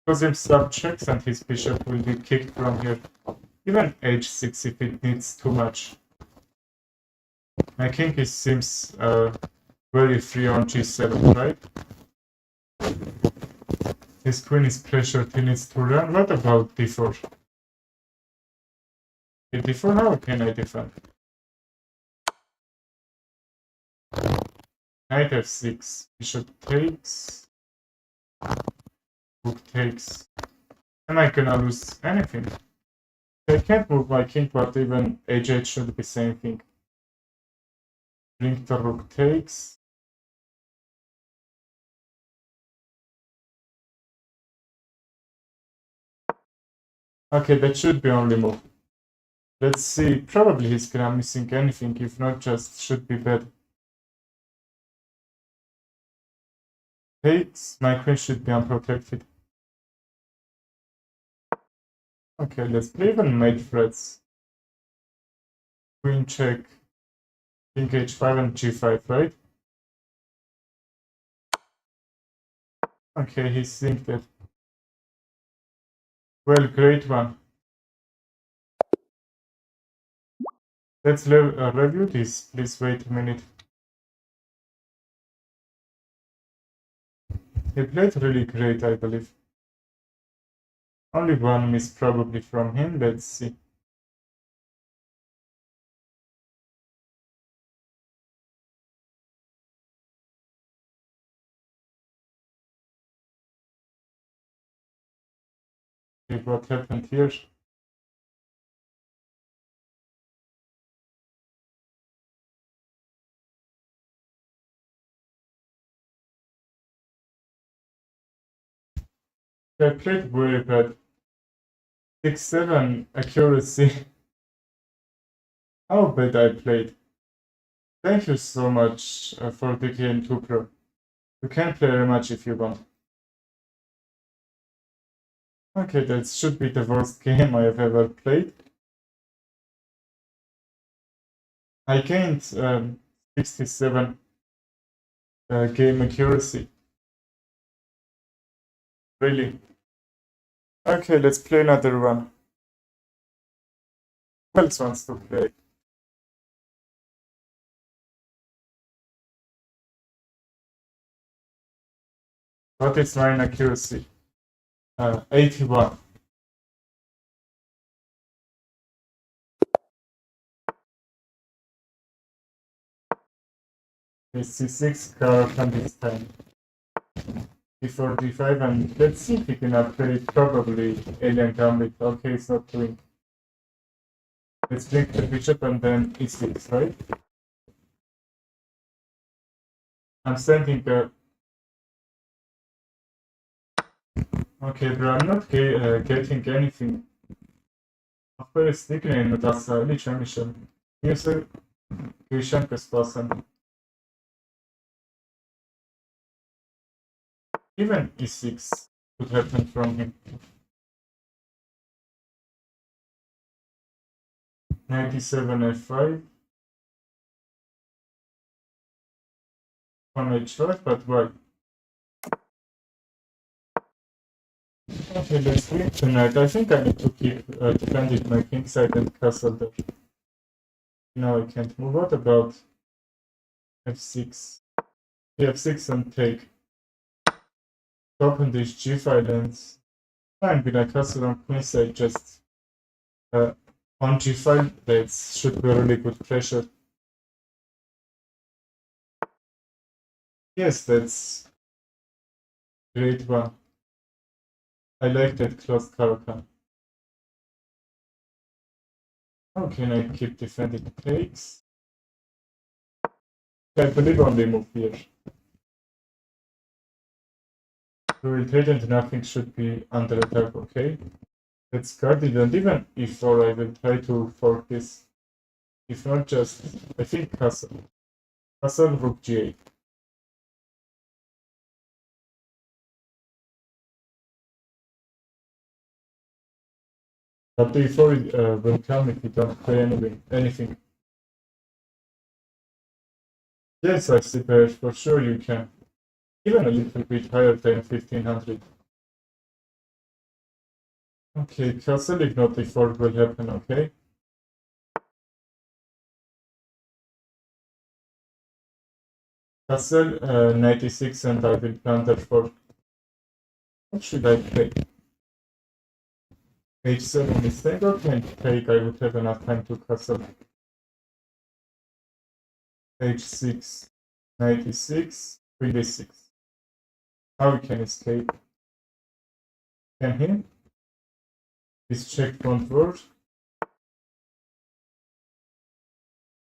Because him sub checks and his bishop will be kicked from here. Even h6 if it needs too much. My king seems very free on g7, right? His queen is pressured, he needs to run. What about d4? D4, how can I defend? Knight f6, bishop takes, rook takes. Am I gonna lose anything? I can't move my king, but even h8 should be same thing. Blink the rook takes. Okay, that should be only move. Let's see, probably he's gonna missing anything, if not just should be bad. Takes, my queen should be unprotected. Okay, let's play even mate threats. Queen check, king h5 and g5, right? Okay, he's synced it. Well, great one. Let's review this. Please wait a minute. He played really great, I believe. Only one miss probably from him. Let's see. Okay, what happened here? I played very bad. 6-7 accuracy. How bad I played. Thank you so much for the game 2 Pro. You can play rematch if you want. Okay, that should be the worst game I have ever played. I gained 67 game accuracy. Really? Okay, let's play another one. Who else wants to play? What is mine accuracy? 81. It's C6 Caravan this time. D4, D5, and let's see if we can upgrade probably Alien Gambit. Okay, it's not doing. Let's blink the bishop and then E6, right? I'm sending the... Okay, bro, I'm not getting anything. Apare stignem das ličemišem. Use Christian Kaspasan. Even e6 could happen from him. 97 f5. On h5, but why? Okay, let's win tonight. I think I need to keep defending my kingside and castle there. No, I can't move. What about f6? f6 and take. Open this g5 and fine with a castle on queenside, just on g5 that should be really good pressure. Yes, that's great one. I like that closed Caracan. How can I keep defending takes? I believe on the move here. We will take and nothing should be under attack, okay? Let's guard it, and even if or I will try to fork this. If not, just I think castle. Castle rook g8. But before it will come if you don't play anything. Yes, I see bears, for sure you can. Even a little bit higher than 1500. Okay, castle if not before it will happen, okay? Castle 96 and I will plunder for. What should I play? H7 mistake or can take? I would have enough time to castle. H6, 96, 3d6. How we can escape? Can he? This check won't work.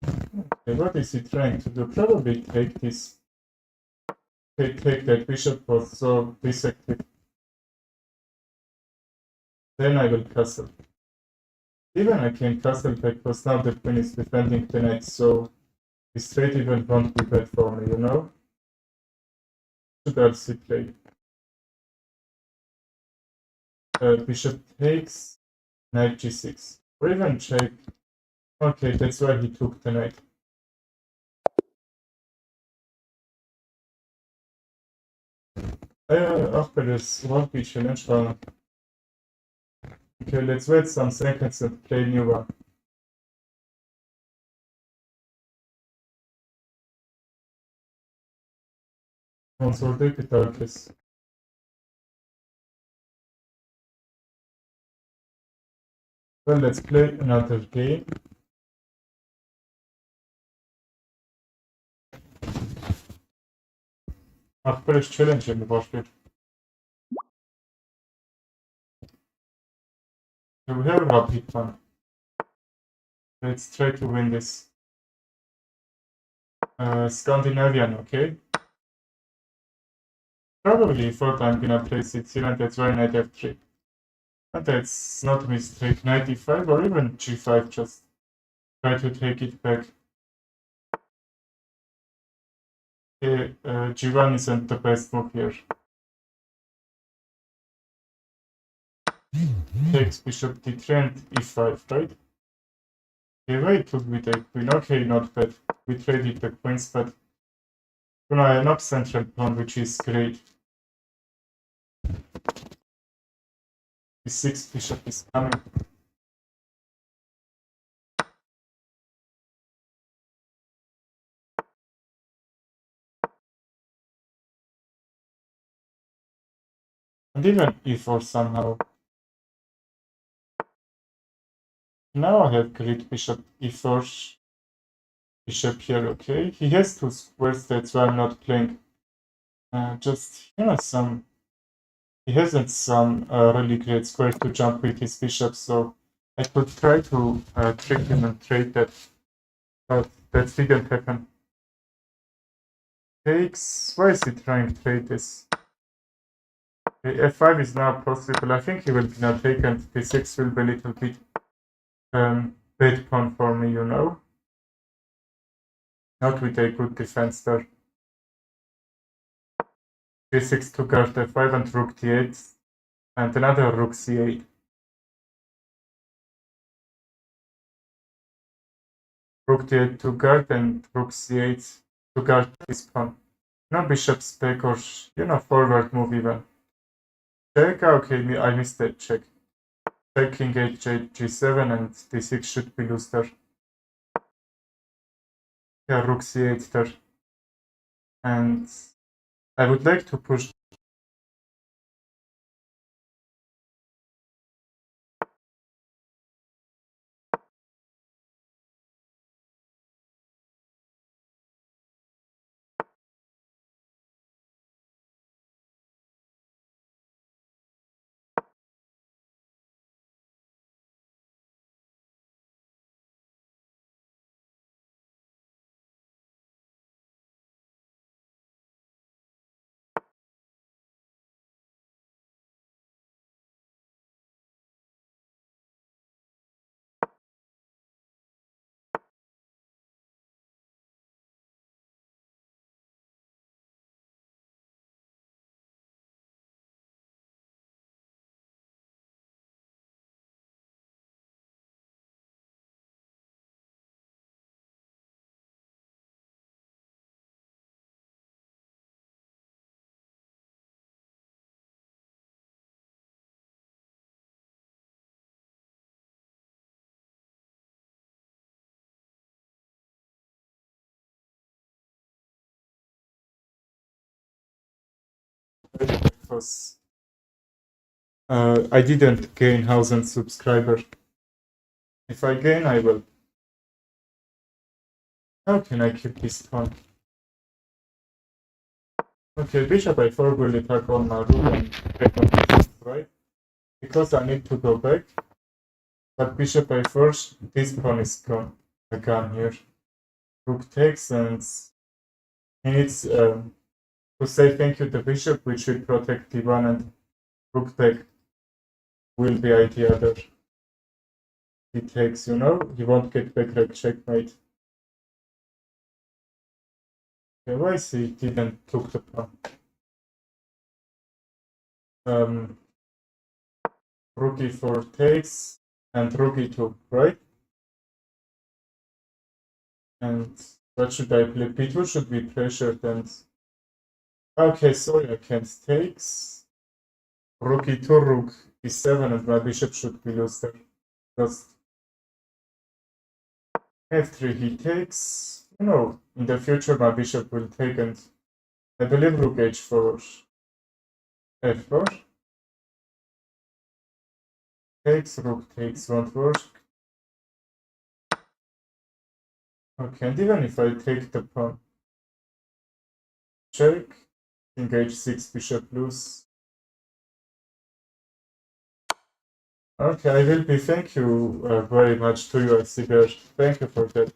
Okay, what is he trying to do? Probably take this. Take that bishop was so dissected. Then I will castle. Even I can castle back because now the queen is defending the knight, so this trade even won't be bad for me, you know? Should also play. Bishop takes, knight g6. Or even check. Okay, that's why he took the knight. After this won't be challenge round. Okay, let's wait some seconds and play new one. Consolidate Turkish. Well, let's play another game. Arkadaş challenge mi başlıyor? We have a rapid one. Let's try to win this. Scandinavian, okay? Probably thought I'm gonna play Sicilian, and that's why knight f3. And that's not a mistake. Knight e5 or even g5, just try to take it back. Okay, g1 isn't the best move here. Takes bishop d3 and e5, right? Okay, why took we take queen? Okay, not bad. We traded the queens, but you know, an up central pawn, which is great. The sixth bishop is coming. And even e4 somehow. Now I have great bishop e4, bishop here, okay? He has two squares, that's why I'm not playing. Just, you know, he hasn't some really great squares to jump with his bishop, so I could try to trick him and trade that, but that didn't happen. Takes, why is he trying to trade this? Okay, f5 is now possible. I think he will be now taken. d6 will be a little bit bad pawn for me, you know. Not with a good defense there. d6 to guard f5 and rook d8, and another rook c8. Rook d8 to guard and rook c8 to guard this pawn. No bishop's back or, forward move even. Check, okay, I missed that check. Check king h8 g7 and d6 should be loose there. Yeah, rook c8 there. And I would like to push. Because I didn't gain 1,000 subscribers. If I gain, I will. How can I keep this pawn? Okay, bishop a4 will attack on my rook and take on this, right? Because I need to go back. But bishop a4, this pawn is gone. Gone here. Rook takes, and he needs to say thank you to bishop, which will protect d1, and rook take will be idea there. He takes, he won't get back like checkmate. Okay, why he didn't took the pawn? Rook e4 takes, and rook e2, right? And what should I play? b2 should be pressured, and okay, sorry, I can't takes. Rook e2, rook e7, and my bishop should be loose there. Just f3 he takes. In the future my bishop will take, and I believe rook h4, f4. Takes, rook takes, won't work. Okay, and even if I take the pawn, check, king h6, bishop loose. Okay, I will be. Thank you very much to you, Siber. Thank you for that.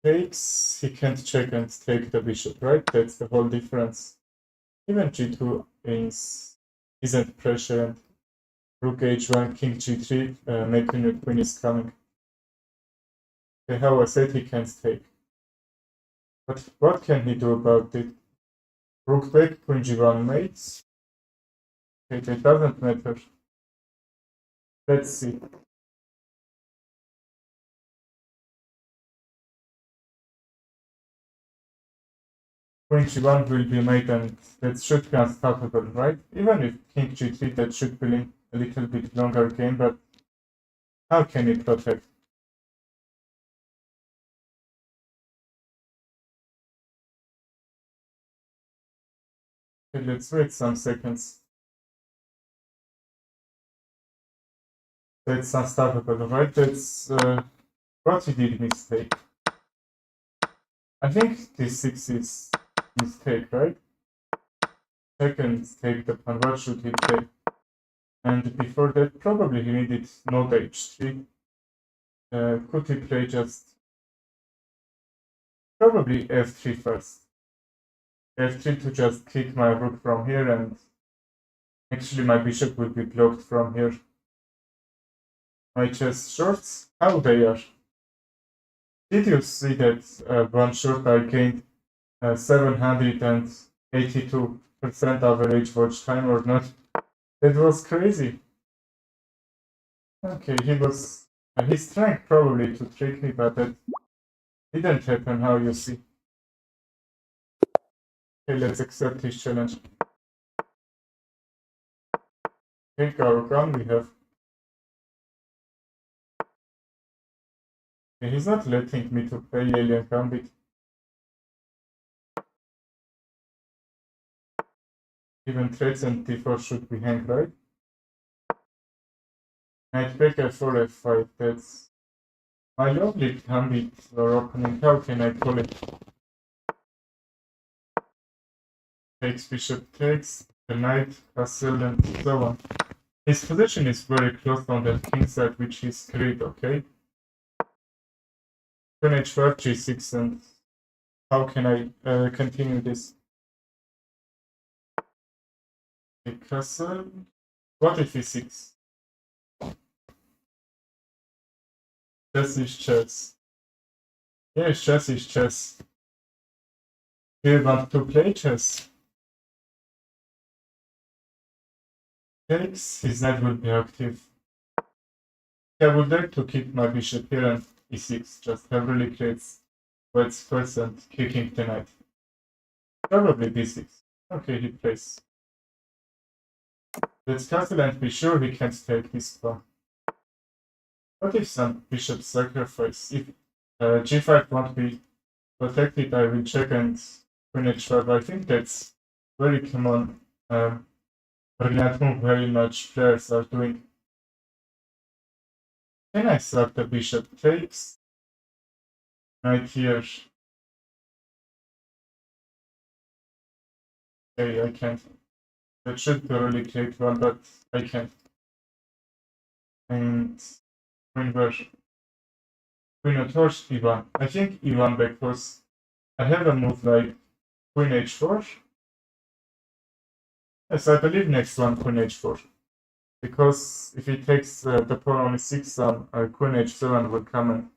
Takes, he can't check and take the bishop, right? That's the whole difference. Even g2 isn't pressure, and rook h1, king g3, making your queen is coming. Okay, how I said he can't take. But what can he do about it? Rook back, queen g1 mates. Okay, it doesn't matter. Let's see. Queen g1 will be made, and that should be unstoppable, right? Even if king g3, that should be a little bit longer game, but how can he protect? Okay, let's wait some seconds. That's unstoppable, right? That's what he did mistake. I think this 6 is mistake, right? Second take the pawn, what should he take? And before that, probably he needed not h3. Could he play just probably f3 first? f3 to just kick my rook from here, and actually my bishop will be blocked from here. My chess shorts, how they are. Did you see that one short I gained 782% average watch time or not? That was crazy. Okay, he's trying probably to trick me, but that didn't happen, how you see. Okay, let's accept his challenge. Take our gun we have. Okay, he's not letting me to play Alien Gambit. Even threats and d4 should be hang, right? Knight back f4 f5, that's my lovely gambit or opening. How can I call it? Takes, bishop takes, the knight, castle, and so on. His position is very close on the king side, which is great, okay? Queen h5, g6, and how can I continue this? Okay, castle. What if e6? Chess is chess. Yes, chess is chess. Do you want to play chess? Takes, his knight will be active. I would like to keep my bishop here and e6, just have really creates white's first and kicking the knight. Probably b6. Okay, he plays. Let's castle and be sure he can't take this pawn. What if some bishop sacrifice? If g5 won't be protected, I will check and queen h5. I think that's very common. Brilliant move, very much players are doing. Can I sack the bishop? Takes. Knight here. Okay, I can't. That should be a really great one, but I can't. And queen where? Queen at horse e1. I think e1 because I have a move like queen h4. Yes, I believe next one queen h4. Because if he takes the pawn on e6, queen h7 will come and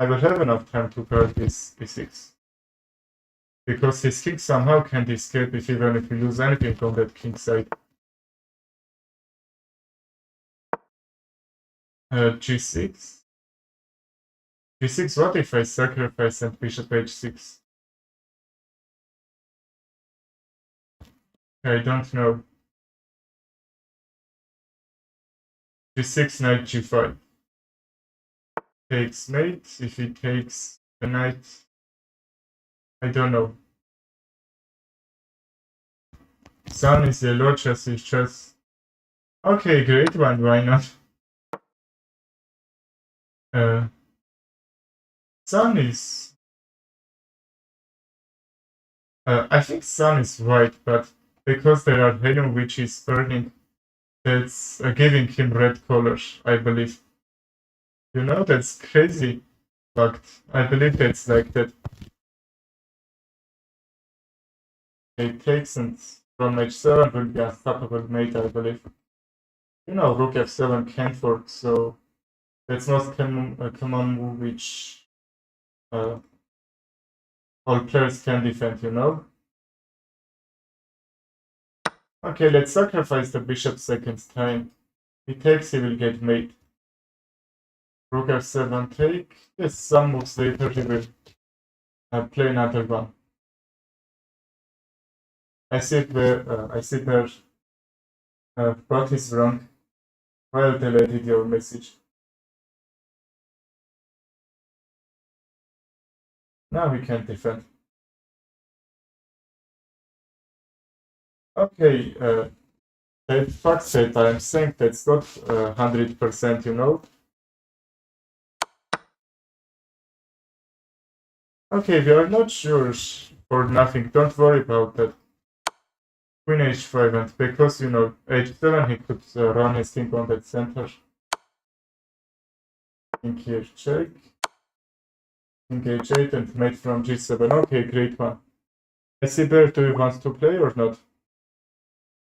I will have enough time to guard this e6. Because his king somehow can't escape even if we lose anything on that king side. g6. g6, what if I sacrifice and bishop h6? I don't know. g6, knight g5. Takes mate. If he takes the knight, I don't know. Sun is yellow, chess is chess. Okay, great one, why not? Sun is... I think sun is white, but because there are helium which is burning, that's giving him red color, I believe. You know, that's crazy, but I believe that's like that. It takes and from h7 will be unstoppable mate, I believe. You know, rook f7 can't fork, so that's not a common move which all players can defend, you know? Okay, let's sacrifice the bishop second time. He takes, he will get mate. Rook f7 take. Yes, some moves later he will play another one. I see there, what is wrong. Well deleted your message. Now we can defend. Okay, that fact set I'm saying that's not 100%, you know. Okay, we are not sure for nothing, don't worry about that. Queen h5, and because, you know, h7 he could run his king on that center. King here, check. King h8 and mate from g7, okay, great one. I see bear, do you want to play or not?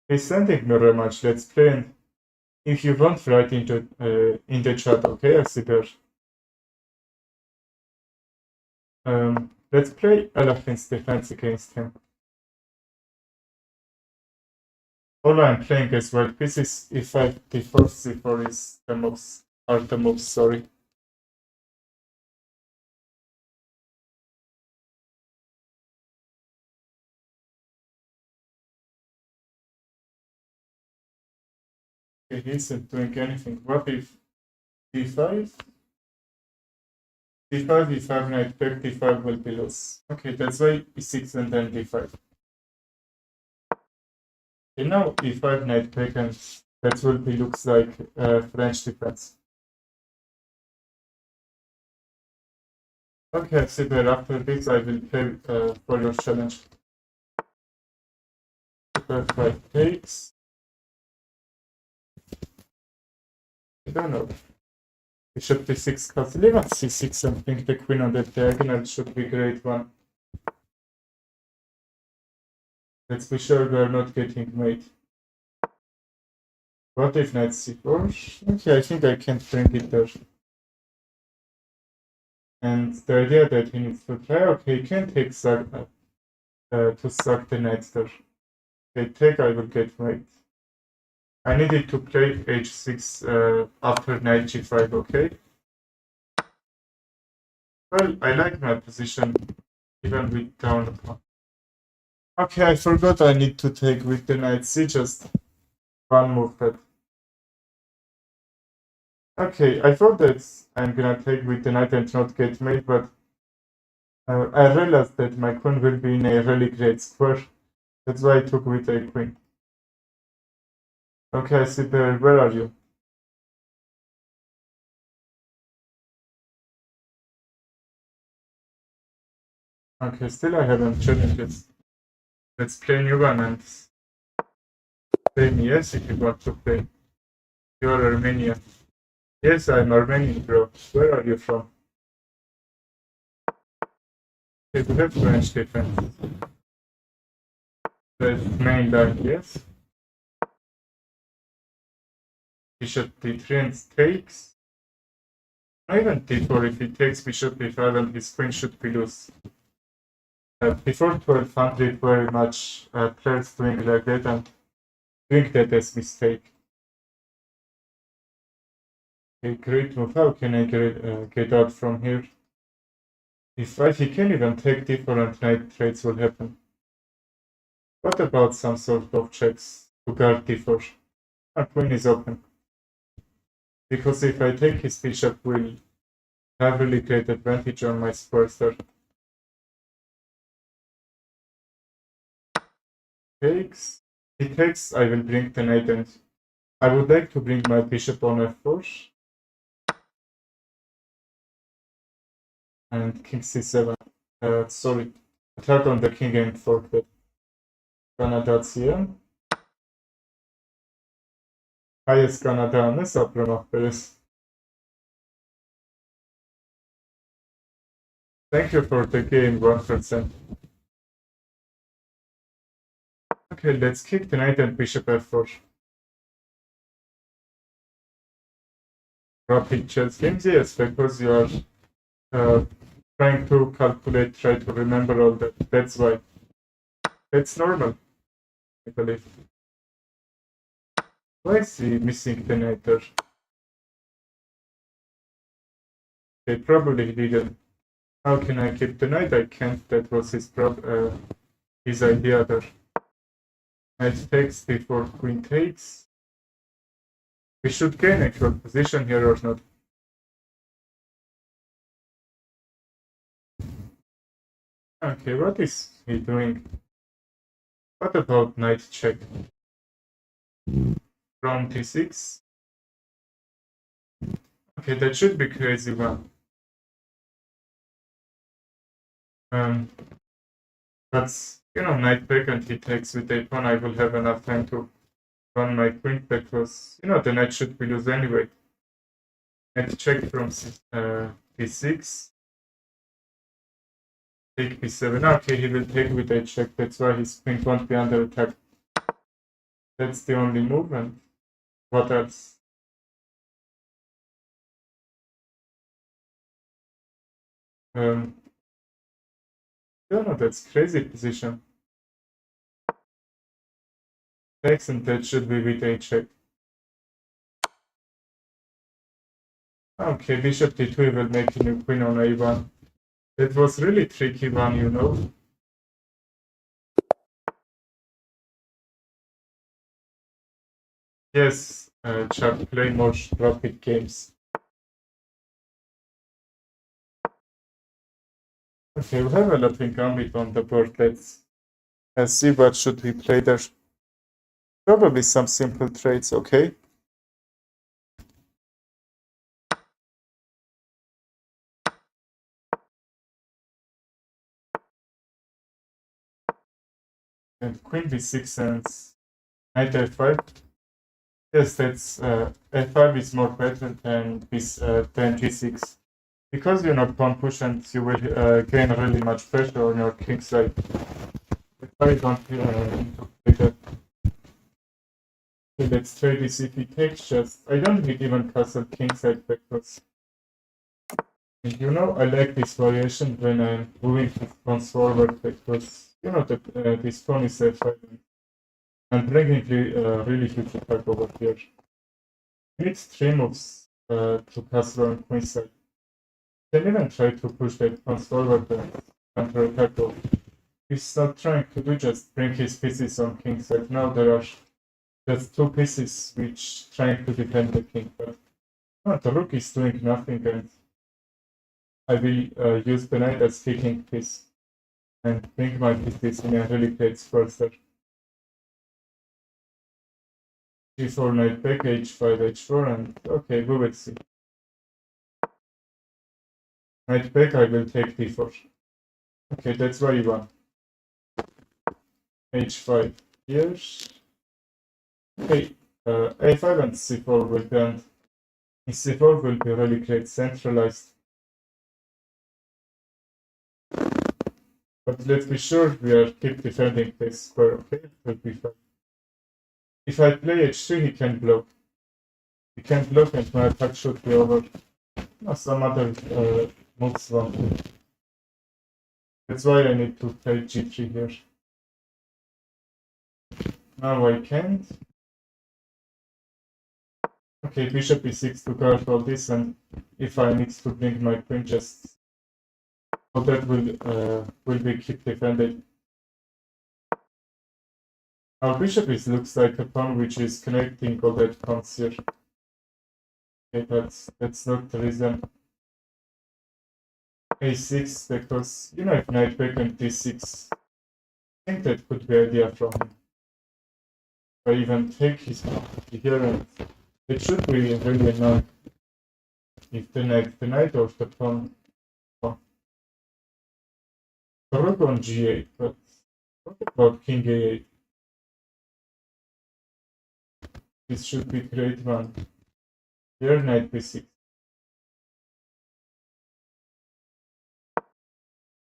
He's sending me a rematch, let's play, and if you want, write in the chat, okay, I see bear. Let's play Elephant's defense against him. All I'm playing as white pieces, e5, d4, c4 is the moves, are the moves, sorry. He isn't doing anything. What if d5? d5, e5, knight back, d5 will be lost. Okay, that's why e6 and then d5. Okay, now e5, knight back, and that will be looks like French defense. Okay, super. After this, I will play for your challenge. Super 5 takes. I don't know. Bishop d6 castle, even c6 and bring the queen on the diagonal should be great one. Let's be sure we are not getting mate. What if knight c4? Okay, I think I can bring it there. And the idea that he needs to try, okay, he can take to suck the knight there. Okay, take, I will get mate. I needed to play h6 after knight g5, okay? Well, I like my position, even with down the pawn. Okay, I forgot I need to take with the knight c, just one move that. Okay, I thought that I'm gonna take with the knight and not get mate, but I realized that my queen will be in a really great square. That's why I took with a queen. Okay, Super, where are you? Okay, still I haven't challenged it. Let's play new one and play me, yes, if you want to play. You are Armenian. Yes, I'm Armenian, bro. Where are you from? Okay, we have French defense. The main line, yes. Bishop d3 and takes. Not even d4, if he takes bishop d5 and his queen should be loose. Before 1200, very much players doing like that and doing that as mistake. Okay, great move. How can I get out from here? If he can even take different knight trades will happen. What about some sort of checks to guard d4? Our queen is open. Because if I take his bishop, will have really great advantage on my square there. Takes. He takes, I will bring the knight and I would like to bring my bishop on f4. And king c7. Sorry, attack on the king and forfeit. Granadație. Hayes Granadane Sapramaperes. Thank you for the game, 1%. Okay, let's kick the knight and bishop f4. Rapid chess games, yes, because you are trying to calculate, try to remember all that. That's why. That's normal, I believe. Why is he missing the knight there? Okay, probably he didn't. How can I keep the knight? I can't. That was his idea there. Knight takes, d4, queen takes. We should gain actual position here or not. Okay, what is he doing? What about knight check? Round t6. Okay, that should be crazy one. But you know, knight back and he takes with a pawn. I will have enough time to run my queen because you know the knight should be loose anyway. Knight check from d6. take b7. Okay, he will take with h check. That's why his queen won't be under attack. That's the only movement. What else? No, that's crazy position. Takes and that should be with h check. Okay, bishop d2 will make a new queen on a1. It was really tricky one, you know. Yes, Chuck, play more rapid games. Okay, we have a Latin gambit on the board. Let's see what should we play there. Probably some simple trades, okay? And queen b6 and knight f5. Yes, that's f5 is more better than g6. Because you're not pawn push and you will gain really much pressure on your king side. I don't need to play that. Okay, let's try this if he takes just. I don't need even castle king side because. You know, I like this variation when I'm moving his pawns forward because, you know, that this pawn is f5 and bringing really huge attack over here. He needs 3 moves to castle on queen side. Can even try to push that pawn forward and counter attack over. He's not trying to do just bring his pieces on king side. Now there are just 2 pieces which trying to defend the king, but the rook is doing nothing and I will use the knight as kicking piece and bring my pieces in a really great further. g4 knight back, h5, h4, and okay, we will see. Knight back, I will take d4. Okay, that's why you won. h5 here. Okay, a5 and c4 will be, and c4 will be really great centralized. But let's be sure we are keep defending this square, okay? It will be fine. If I play h3, he can block. He can block and my attack should be over. No, some other moves won't. That's why I need to play g3 here. Now I can't. Okay, bishop e6 to guard all this, and if I need to bring my queen just... So that will be keep defended. Our bishop looks like a pawn which is connecting all that pawns here. Okay, that's not the reason. a6 because, you know, if knight back and d6, I think that could be idea from him. I even take his pawn here and it should be really annoying if the knight or the pawn. Oh. The rook on g8, but what about king a8? This should be great one. Here knight b6.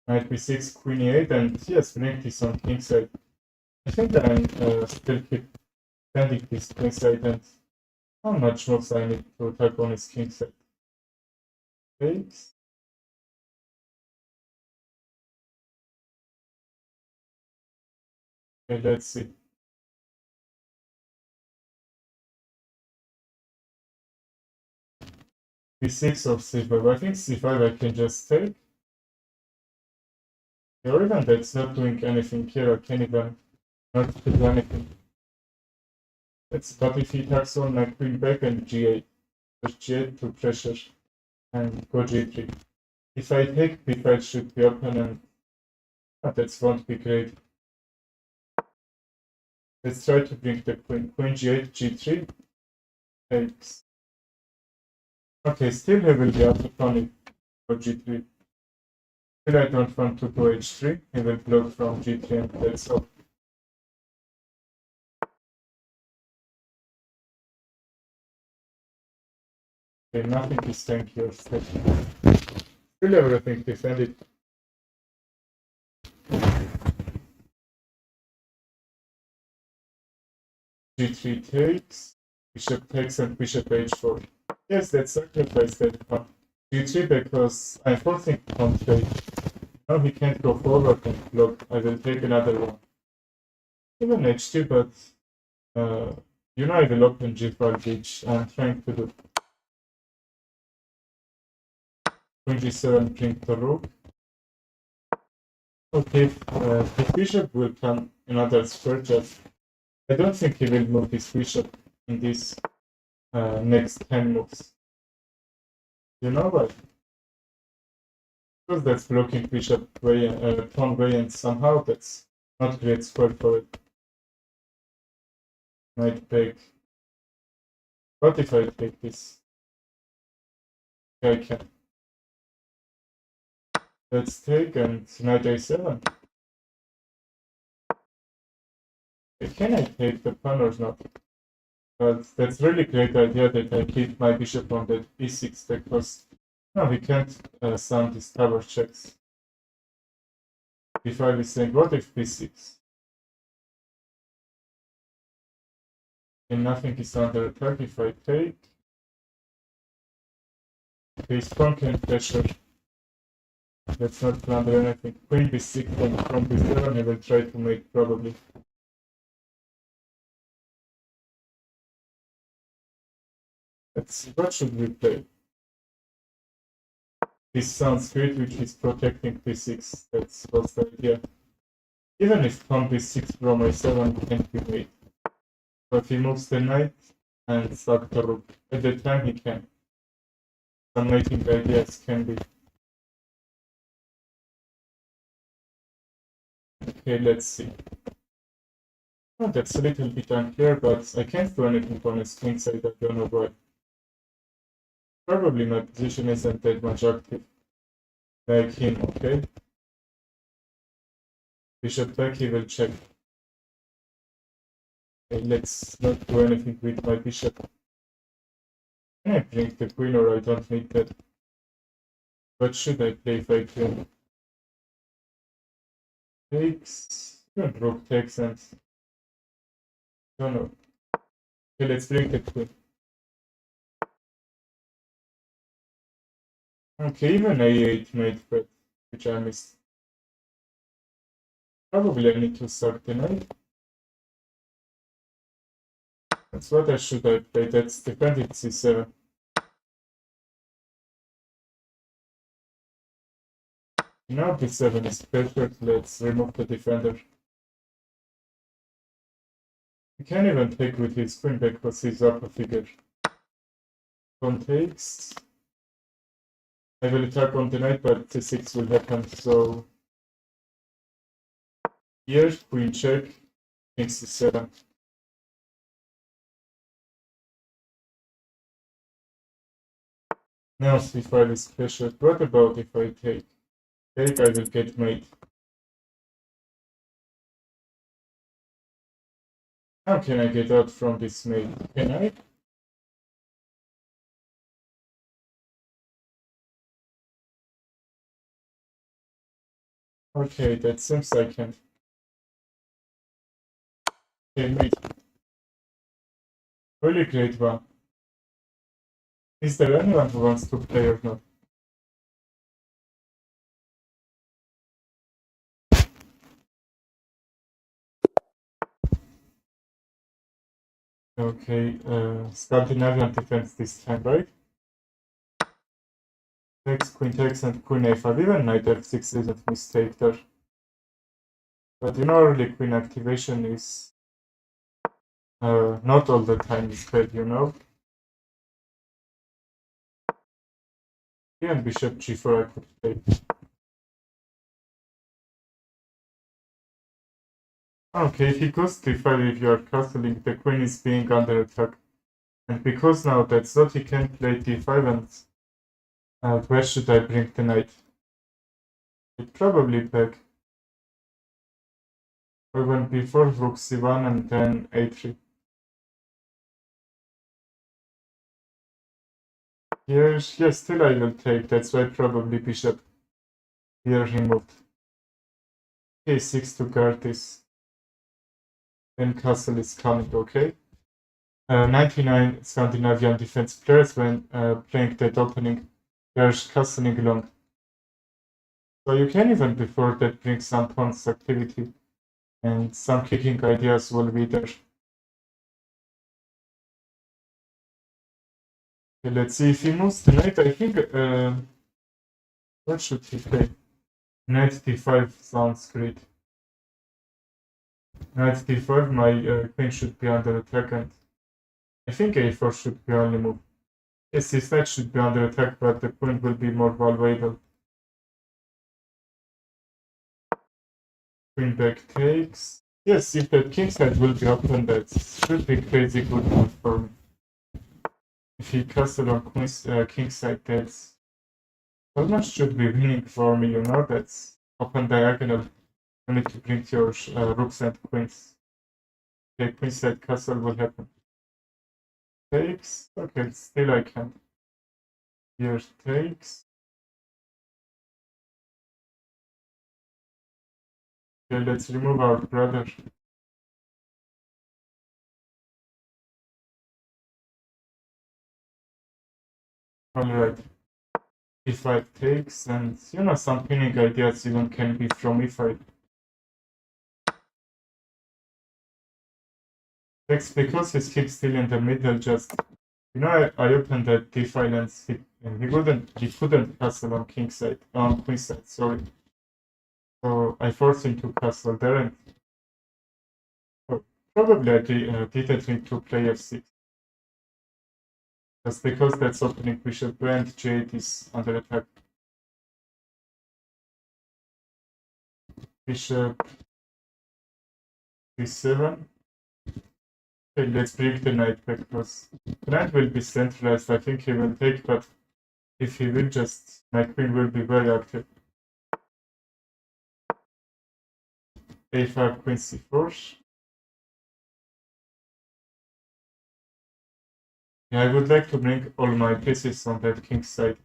Knight b6, queen e8, and yes, bring this on king side. I think I'm still keep defending this king side, and how much moves I need to attack on his king side? Takes. Okay, let's see. b6 or c5. I think c5 I can just take. Or even that's not doing anything here, I can't even not do anything. But if he attacks on my queen back and g8, push g8 to pressure and go g3. If I take b5 should be open and that won't be great. Let's try to bring the queen g8, g3, takes. Okay, still he will be out of money for g3. Still I don't want to go h3, he will block from g3 and that's all. Okay, nothing is staying here. Still everything defended. g3 takes, bishop takes, and bishop h4. Yes, let's sacrifice that pawn. g3 because I'm forcing pawn trade. Now he can't go forward and block. I will take another one. Even h2, but you know I will open g5, which I'm trying to do. Queen g7, bring the rook. Okay, the bishop will come another square just. I don't think he will move his bishop in this next 10 moves. You know why? Because that's blocking bishop pawn way, and somehow that's not great square for it. Might take. What if I take this? I can. Let's take and knight a7. Can I take the pawn or not? But that's really great idea that I keep my bishop on the e6 because no, we can't sound these tower checks. If I was saying, what if b6? And nothing is under attack if I take. His pawn can pressure. Let's not plunder anything. Queen b6 and from b7 I will try to make probably. Let's see, what should we play? This sounds great, which is protecting b6. That's what's the idea. Even if pawn b6 from a7 can't be made. But he moves the knight and sack the rook. At the time he can. Some mating ideas can be. Okay, let's see. Oh, that's a little bit unclear, but I can't do anything on his king side, I don't know why. Probably my position isn't that much active. Like him, okay? Bishop back, he will check. Okay, let's not do anything with my bishop. Can I bring the queen or I don't need that? What should I play if I can? Takes, even rook takes and... don't know. Okay, let's bring the queen. Okay, even a8 made threat, which I missed. Probably I need to sack the knight. That's what I should have played. That's defended c7. Now b7 is perfect. Let's remove the defender. He can't even take with his queen because he's up a figure. Pawn takes. I will attack on the knight, but c6 will happen. So here, queen check, king c7. Now c5 is pressured. What about if I take? Take, I will get mate. How can I get out from this mate? Can I? Okay, that seems I can. Okay, mate. Really great one. Is there anyone who wants to play or not? Okay, Scandinavian defense this time, right? Takes, and queen a5. Even knight f6 isn't a mistake there. But you know, early queen activation is not all the time is bad, you know? And bishop g4 I could play. Okay, if he goes d5, if you are castling, the queen is being under attack. And because now that's not, he can play d5 and where should I bring the knight? It probably back. Or when before rook c1 and then a3. Yes, still I will take, that's why probably bishop here removed. a6 to guard this. Then castle is coming, okay? 99 Scandinavian defense players when playing that opening, they're castling long. So you can even before that bring some pawns activity and some kicking ideas will be there. Okay, let's see if he moves tonight. I think what should he play? Knight d5 sounds great. Knight d5, my queen should be under attack, and I think a4 should be only move. Yes, his knight should be under attack, but the queen will be more valuable. Queen back takes. Yes, if that king's head will be open, that should be crazy good move for me. If he castle on king's side, that's almost should be winning for me, you know, that's open diagonal. You need to bring your rooks and queens. Okay, queen side castle will happen. Takes. Okay, still I can. Here takes. Okay, let's remove our brother. Alright. E5 takes, and you know, some pinning ideas even can be from E5. Takes because his kick still in the middle, just you know, I opened that D file and he couldn't castle on king side, on queen side, sorry. So I forced him to castle there, and probably I didn't need to play f6. Just because that's opening bishop and g8 is under attack. Bishop d7. Okay, let's bring the knight back because the knight will be centralized. I think he will take, but if he will just, my queen will be very active. A5, queen c4. Yeah, I would like to bring all my pieces on that king side.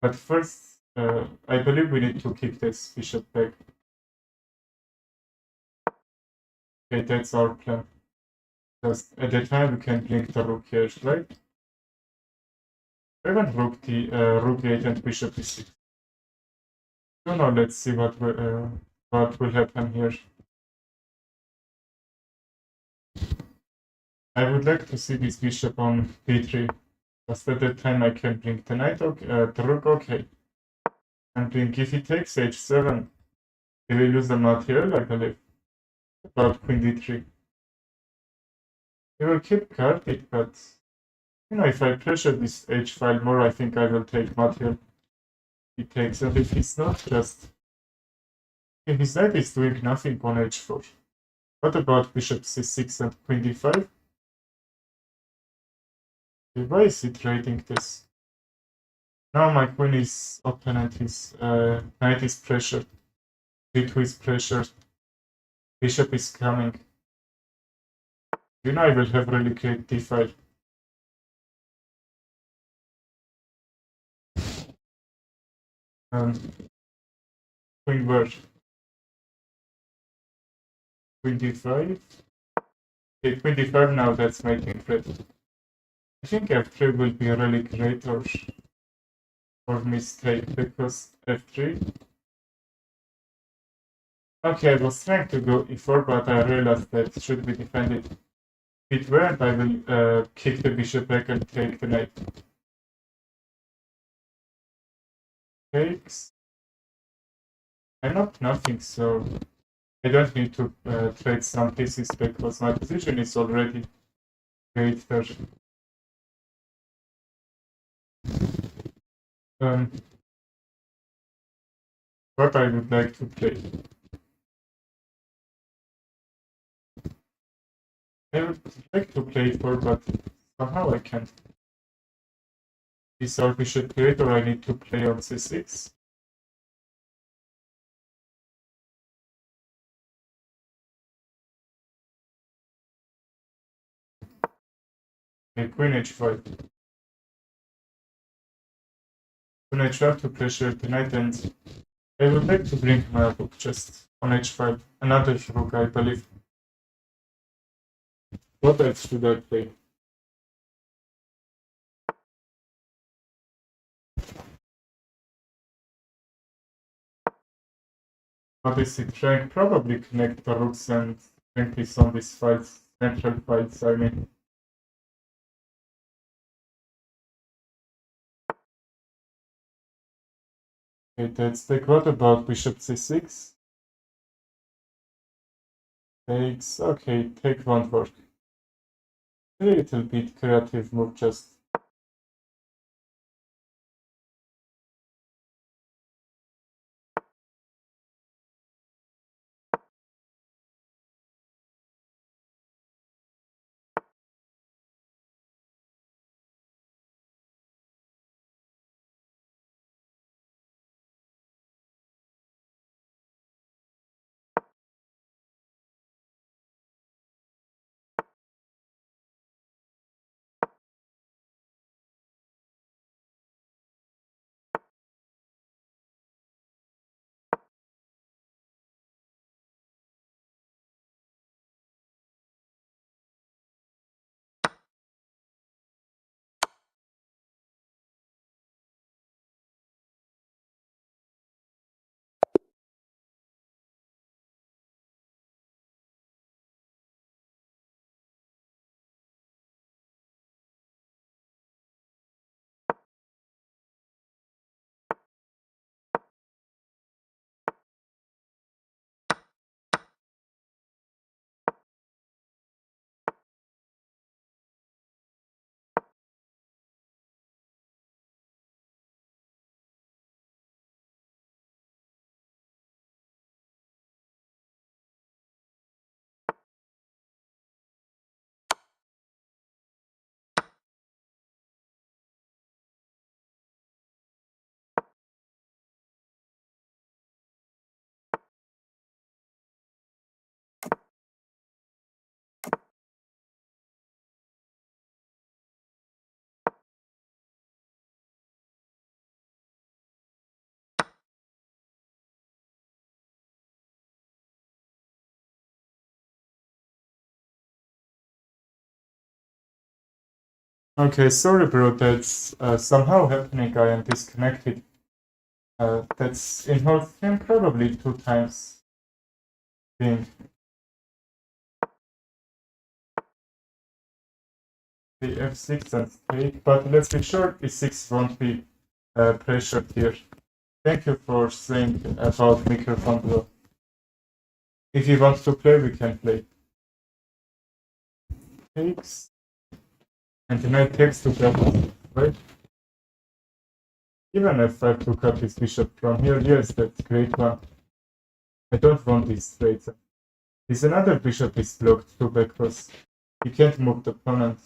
But first, I believe we need to kick this bishop back. Okay, that's our plan. Just at the time we can bring the rook here, right? Even rook d8 and bishop e6. So now let's see what will happen here. I would like to see this bishop on d3. Just at that time I can bring the knight, the rook, okay. And bring if he takes h7, he will lose the material, I believe. About queen d3. He will keep guarded, but you know, if I pressure this h file more, I think I will take material. He takes, and if he's not, just his knight is doing nothing on h4. What about bishop c6 and queen d5? Why is he trading this? Now my queen is open and his knight is pressured. d2 is pressured. Bishop is coming. You know I will have really great d5. Queen where? Queen d5. Okay, queen d5 now, that's making threat. I think f3 will be really great or mistake because f3. Okay, I was trying to go e4, but I realized that it should be defended. If it weren't, I will kick the bishop back and take the knight. Takes. I'm not nothing, so I don't need to trade some pieces because my position is already great there. What I would like to play. I would like to play for, but somehow I can't. Is our bishop great, or I need to play on c6? Okay, queen h5. Queen h5 to pressure the knight, and I would like to bring my rook just on h5. Another rook, I believe. What else should I play? What is it? Rank probably connect the rooks and rank is on these files, central files, I mean. Okay, let's take what about bishop c6? Takes, okay, take won't work. A little bit creative move just. Okay, sorry bro, that's somehow happening, I am disconnected. That's in whole stream probably 2 times being. The f6 and take, but let's be sure e6 won't be pressured here. Thank you for saying about microphone bro. If you want to play, we can play. Takes. And the knight takes to grab, right? Even f5 to cut his bishop from here, yes, that's a great one. I don't want this straight. His another bishop is blocked too because he can't move the opponent.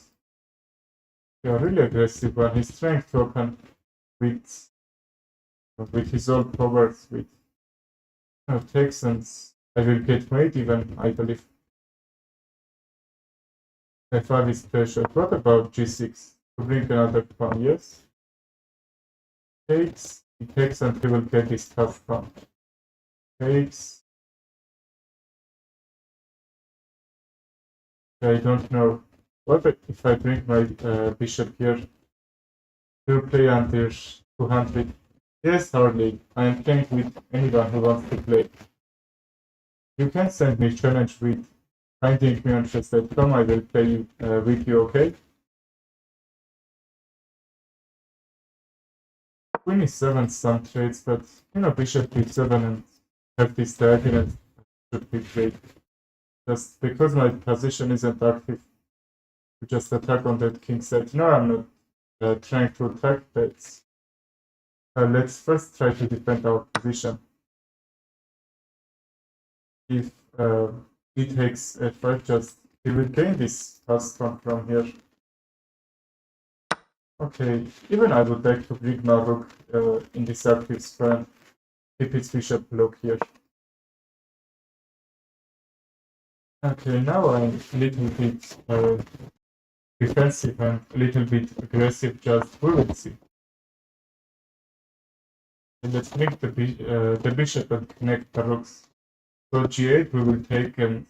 They are really aggressive one. He's trying to open with his old powers, with takes, and I will get mate even, I believe. f5 is pressured. What about g6? To bring another pawn, yes. Takes, he takes and he will get his tough pawn. Takes. I don't know. What if I bring my bishop here? To play under 200? Yes, hardly. I am playing with anyone who wants to play. You can send me challenge with finding me on chess.com. I will play with you, okay? Queen e7 some trades, but you know, bishop b7 and have this diagonal should be great. Just because my position isn't active, to just attack on that king side. No, I'm not trying to attack, but let's first try to defend our position. If he takes f5, just he will gain this pass from here. Okay, even I would like to bring my rook in this active square. Keep its bishop block here. Okay, now I'm a little bit defensive and a little bit aggressive, just we will see. And let's bring the bishop and connect the rooks. So g8 we will take and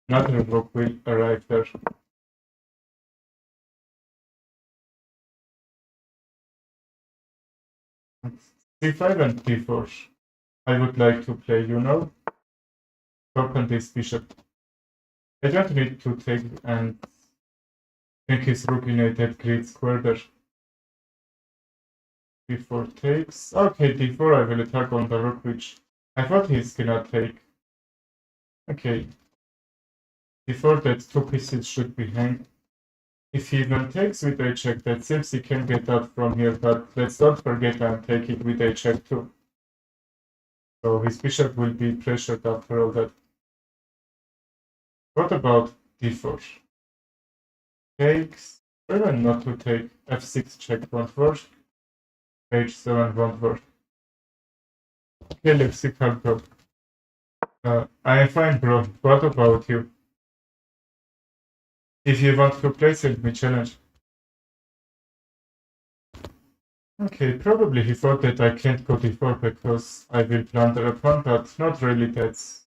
another rook will arrive there. c5 and d4. I would like to play, open this bishop. I don't need to take and take his rook in a that great square there. D4 takes. Okay, D4 I will attack on the rook, which I thought he's gonna take. Okay. D4, that two pieces should be hanged. If he even takes with a check, that seems he can get out from here, but let's not forget I'm taking with a check too. So his bishop will be pressured after all that. What about D4? Takes, or even not to take, F6 check won't work, H7 won't work. Okay, let's see how go. I am fine, bro. What about you? If you want to play, send me challenge. Okay, probably he thought that I can't go D4 because I will blunder upon, but not really. That's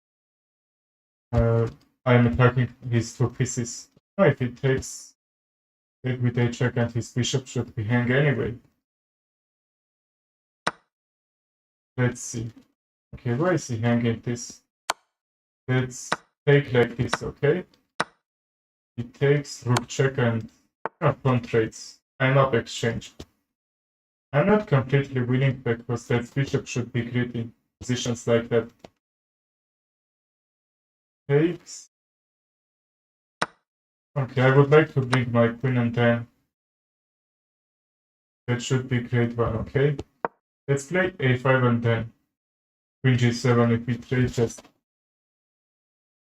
I'm attacking his two pieces. No, if he takes take with a check and his bishop should be hang anyway. Let's see. Okay, why is he hanging this? Let's take like this, okay? He takes rook check and pawn trades. I'm up exchange. I'm not completely winning because that bishop should be great in positions like that. Takes. Okay, I would like to bring my queen and then that should be great one, okay? Let's play a5 and then queen g7 if we trade just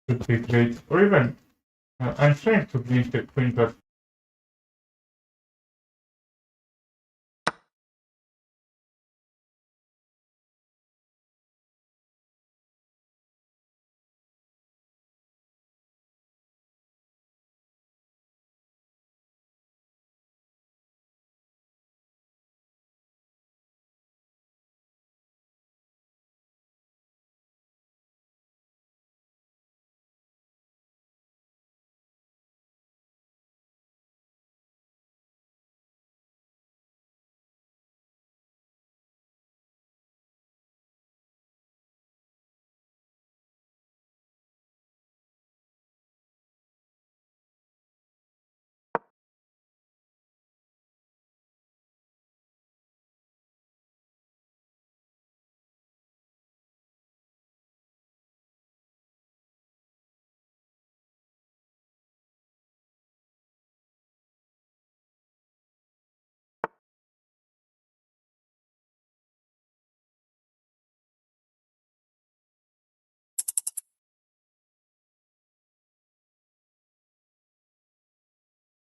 should be great. Or even I'm trying to bring the queen, but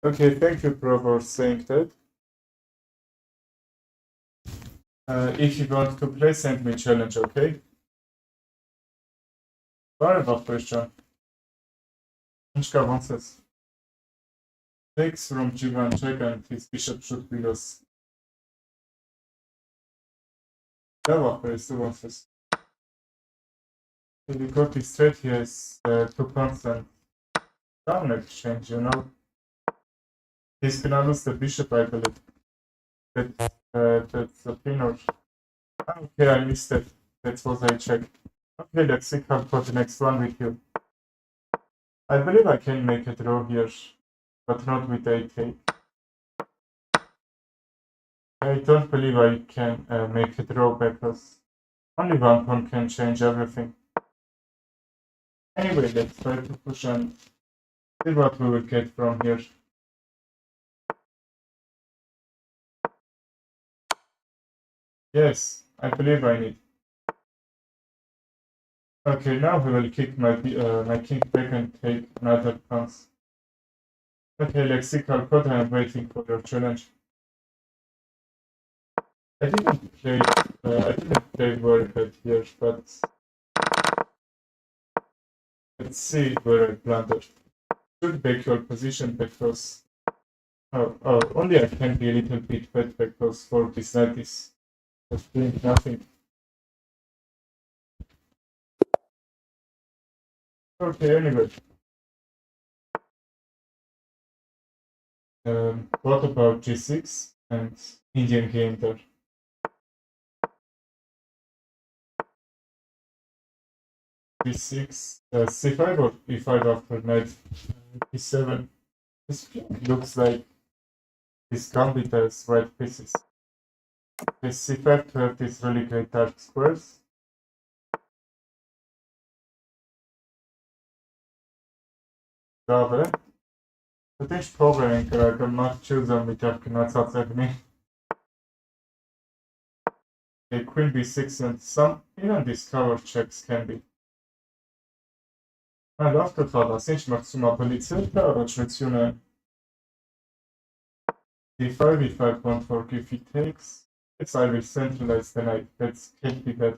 okay, thank you, bro, for saying that. If you want to play, send me challenge, okay? Sorry about question. Anshka wants us. Takes from g1 check and his bishop should be lost. Develop is the ones. If we go to straight here is 2 pawns and down exchange, He's gonna lose the bishop, I believe. That's a pin or. Okay, I missed it. That's what I checked. Okay, let's see how for the next one with you. I believe I can make a draw here, but not with 8k. I don't believe I can make a draw because only one pawn can change everything. Anyway, let's try to push and see what we will get from here. Yes, I believe I need. Okay, now we will kick my king back and take another pass. Okay, Lexi Calcutta, I'm waiting for your challenge. I didn't play very bad here, but let's see where I blundered. Should back your position because only I can be a little bit bad because for this knight is just doing nothing. Okay, anyway. What about G6 and Indian game there? b6, c5 or e5 after knight b7. This looks like this gambit has white pieces. This c5 to have these really great dark squares. Добре. Też powiem, że Matthew zamykawkę na cacewni. Queen b6 and some even these cover checks can be. After fala, since maxima policjata, rocznicune d5, e5 pawn fork if he takes. Yes, I will centralize the knight. That's can't be bad.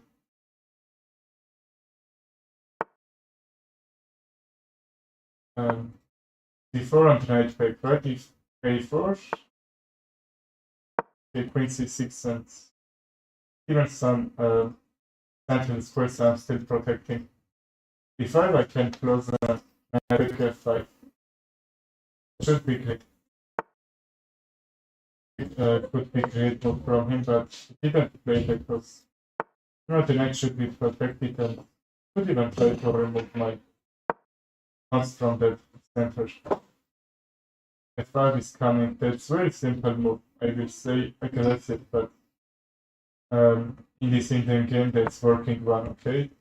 D4 and knight back, right? If a4, queen c6 and even some central squares I'm still protecting. D5 I can close knight f5. Should be great. Could be great move from him, but he didn't play because the knight should be protected and could even try to remove my pawns from the center. f5 is coming. That's very simple move. I will say aggressive, but in this Indian game that's working one, okay?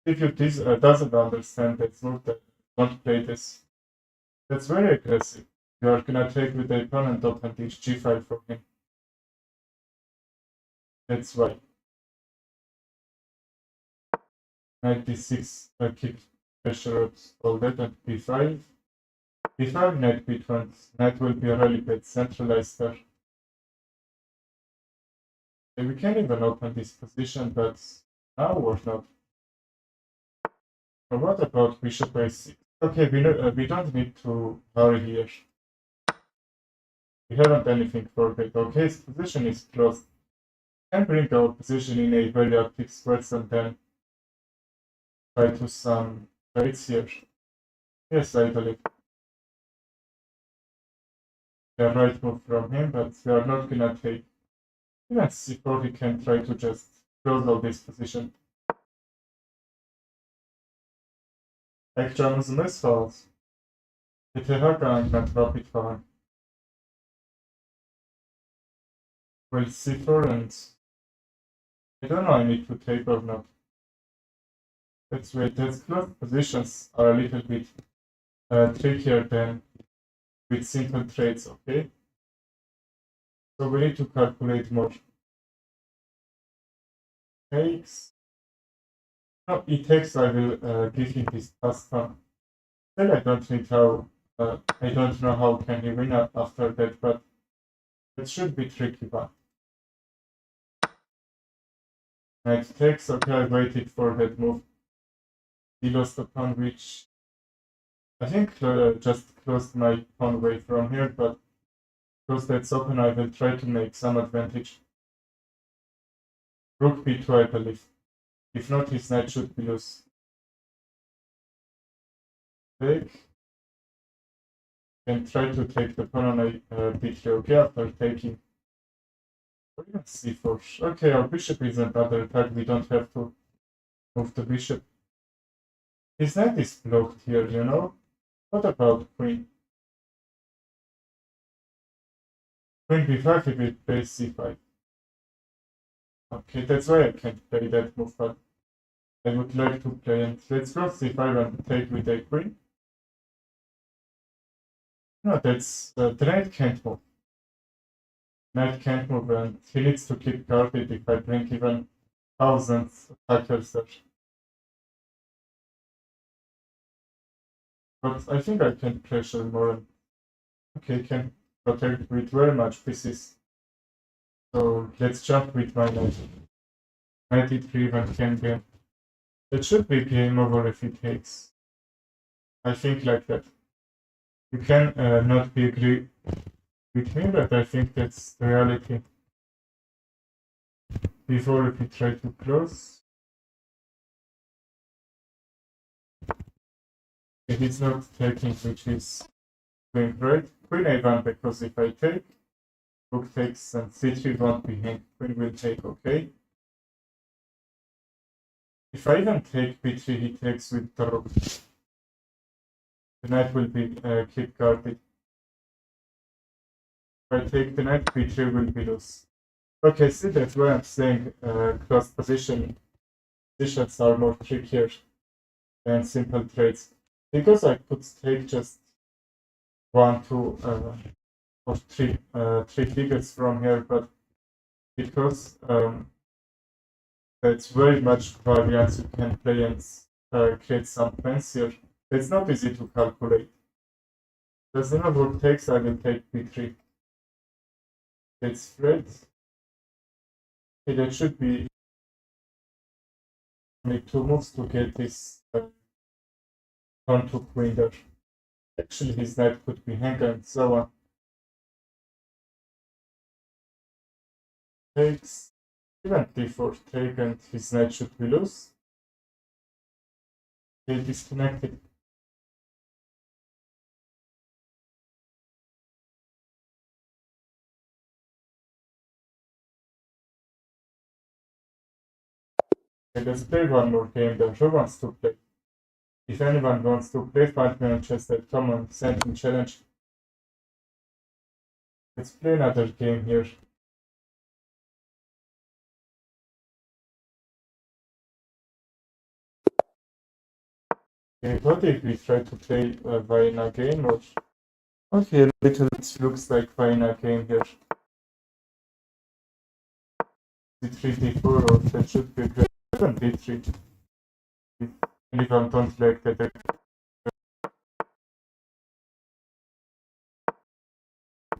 If you doesn't understand that move, that don't play this. That's very aggressive. You are gonna take with the opponent open each g5 for him. That's why. Knight d6 keep pressure out all that, and b5. b5, knight b20. Knight will be a really bad centralized there. We can even open this position, but now or not. But what about bishop a6? Okay, we don't need to worry here. We haven't anything for that. Okay, his position is closed. Can bring our position in a very active squares and then try to some trades here. Yes, I believe. The right move from him, but we are not gonna take. Even c4 we can try to just close out this position. Ekranımız misfalt. Bitte and drop it for him. Well, c4 and I don't know I need to take or not. That's right, those close positions are a little bit trickier than with simple trades, okay? So we need to calculate more. Takes. No, it takes, I will give him this task time. Still, I don't need how, I don't know how can he win after that, but it should be tricky one. Knight takes, okay, I waited for that move. He lost a pawn, which I think just closed my pawn away from here, but because that's open, I will try to make some advantage. Rook b2, I believe. If not, his knight should be loose. Take. And try to take the pawn on b3, okay, after taking. c4. Okay, our bishop isn't under attack, we don't have to move the bishop. His knight is blocked here, you know? What about queen? Queen b5 if it plays c5. Okay, that's why I can't play that move, but I would like to play, and let's go c5 and take with a queen. No, that's the knight can't move. Knight can't move, and he needs to keep guarded if I bring even thousands attackers there. But I think I can pressure more. Okay, can protect with very much pieces. So let's jump with my knight. Knight e3 even can be. It should be game over if he takes. I think like that. You can not be agree with me, but I think that's the reality. Before if we try to close. If it's not taking, which is going right, queen a1, because if I take, rook takes and c3 won't be hanged, queen will take, okay? If I even take b3, he takes with the rook. The knight will be keep guarded. If I take the knight, b3 will be loose. Okay, see, that's why I'm saying cross positions are more trickier than simple trades. Because I could take just 1, 2, or 3 figures from here, but because that's very much variance you can play and create some plans here. It's not easy to calculate. Does the rook takes, I will take b3. It's great. Okay, that should be only 2 moves to get this turn to queen there. Actually, his knight could be hanged and so on. Takes, even d4 take, and his knight should be loose. They disconnected. Okay, let's play one more game then. Who wants to play? If anyone wants to play, find me on chess.com and send me challenge. Let's play another game here. Okay, what if we try to play Vienna game or... Okay, a little bit looks like Vienna game here. d3, d4, or that should be great. d3. Anyone don't like that.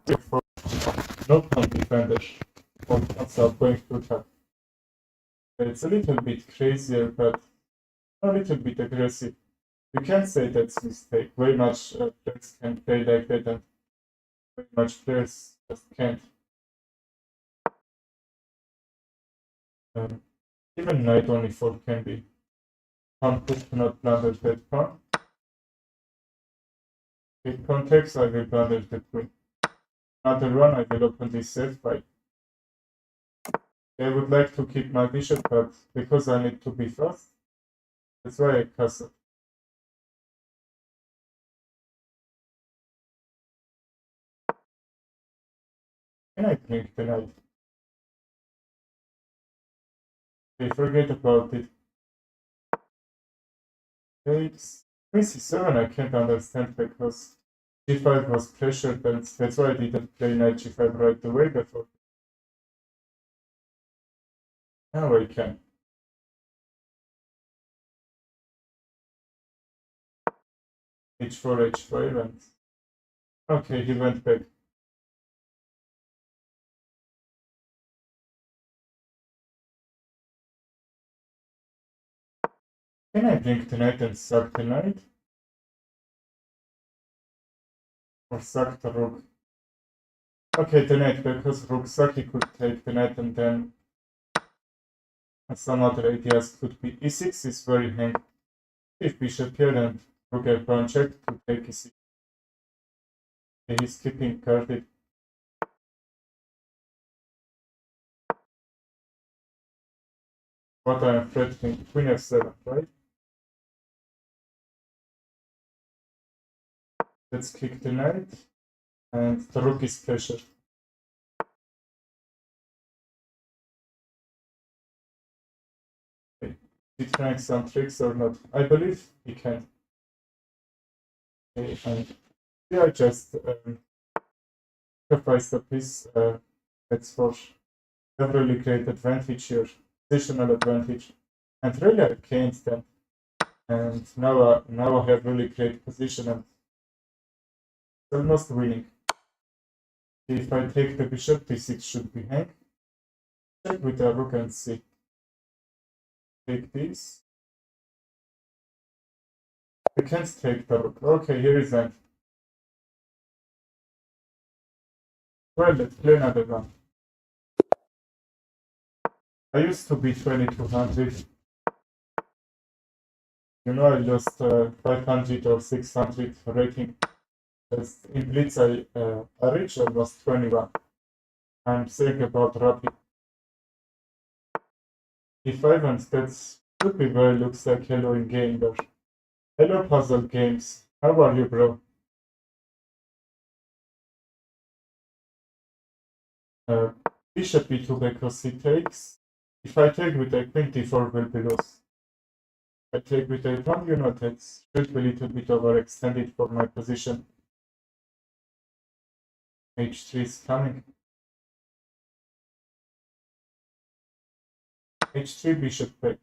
d4. Not on defender. Or also going to tap. It's a little bit crazier, but a little bit aggressive. You can't say that's a mistake. Very much players can play like that, and very much players just can't. Even knight only 4 can be. Pawn push cannot blunder that pawn. With context, I will blunder the queen. Another one, I will open this f5. I would like to keep my bishop, but because I need to be fast, that's why I castle. Can I drink the knight? Okay, forget about it. Takes queen c7, I can't understand because g5 was pressured, and that's why I didn't play knight g5 right away before. Now I can. h4, h5, and... Okay, he went back. Can I blink the knight and sack the knight? Or sack the rook? Okay, the knight, because rook sack, he could take the knight, and then some other ideas could be e6 is very handy. If bishop here and rook f1 check to take e6. Okay, he's keeping guarded. What I am threatening, queen f7, right? Let's kick the knight, and the rook is pressured. Okay. He trying some tricks or not? I believe he can. Okay, and yeah, I just sacrifice the piece. That's for a really great advantage here, positional advantage, and really I gained them. And now I have really great position and almost winning. If I take the bishop, d6 should be hang. Check with the rook and see. Take this. I can't take the rook. Okay, here is end. Well, let's play another one. I used to be 2200. You know, I lost 500 or 600 rating. Just in Blitz, I reached almost 21. I'm saying about rapid. If I want, that's Could be where it looks like hello in gamer. Hello puzzle games. How are you, bro? Bishop b2 because he takes. If I take with a queen d4 will be lost. I take with a pawn, you know that should be a little bit overextended for my position. h3 is coming. h3 bishop back.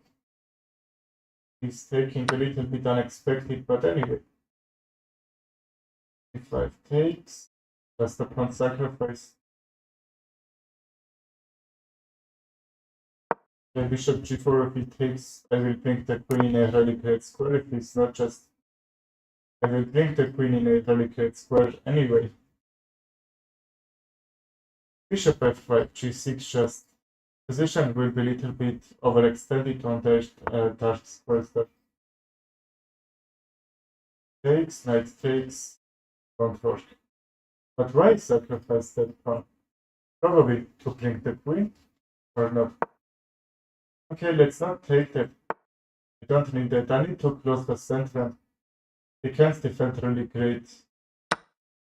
He's taking a little bit unexpected, but anyway. e5 takes. Just a pawn sacrifice. The bishop g4, if he takes, I will bring the queen in a really great square. If it's not just, I will bring the queen in a really great square anyway. Bishop f5, g6, just position will be a little bit overextended on the dark squares there. Takes, knight takes, don't work. But why sacrifice that pawn? Probably to bring the queen, or not. Okay, let's not take that. I don't need that. I need to close the center. He can't defend really great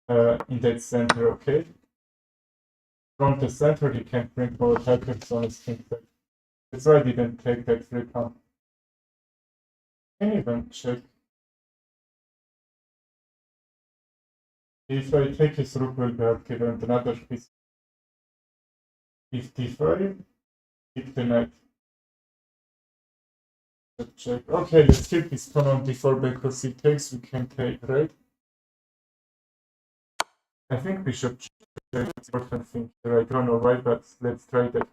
in that center, okay? From the center, he can't bring more attackers on his king side. That's why I didn't take that free pawn. Can even check. If I take his rook, will be active and another piece. If d5, keep the knight. Check. Okay, let's keep this pawn on d4 because he takes, we can take, right? I think bishop check is important thing here. I don't know why, but let's try that.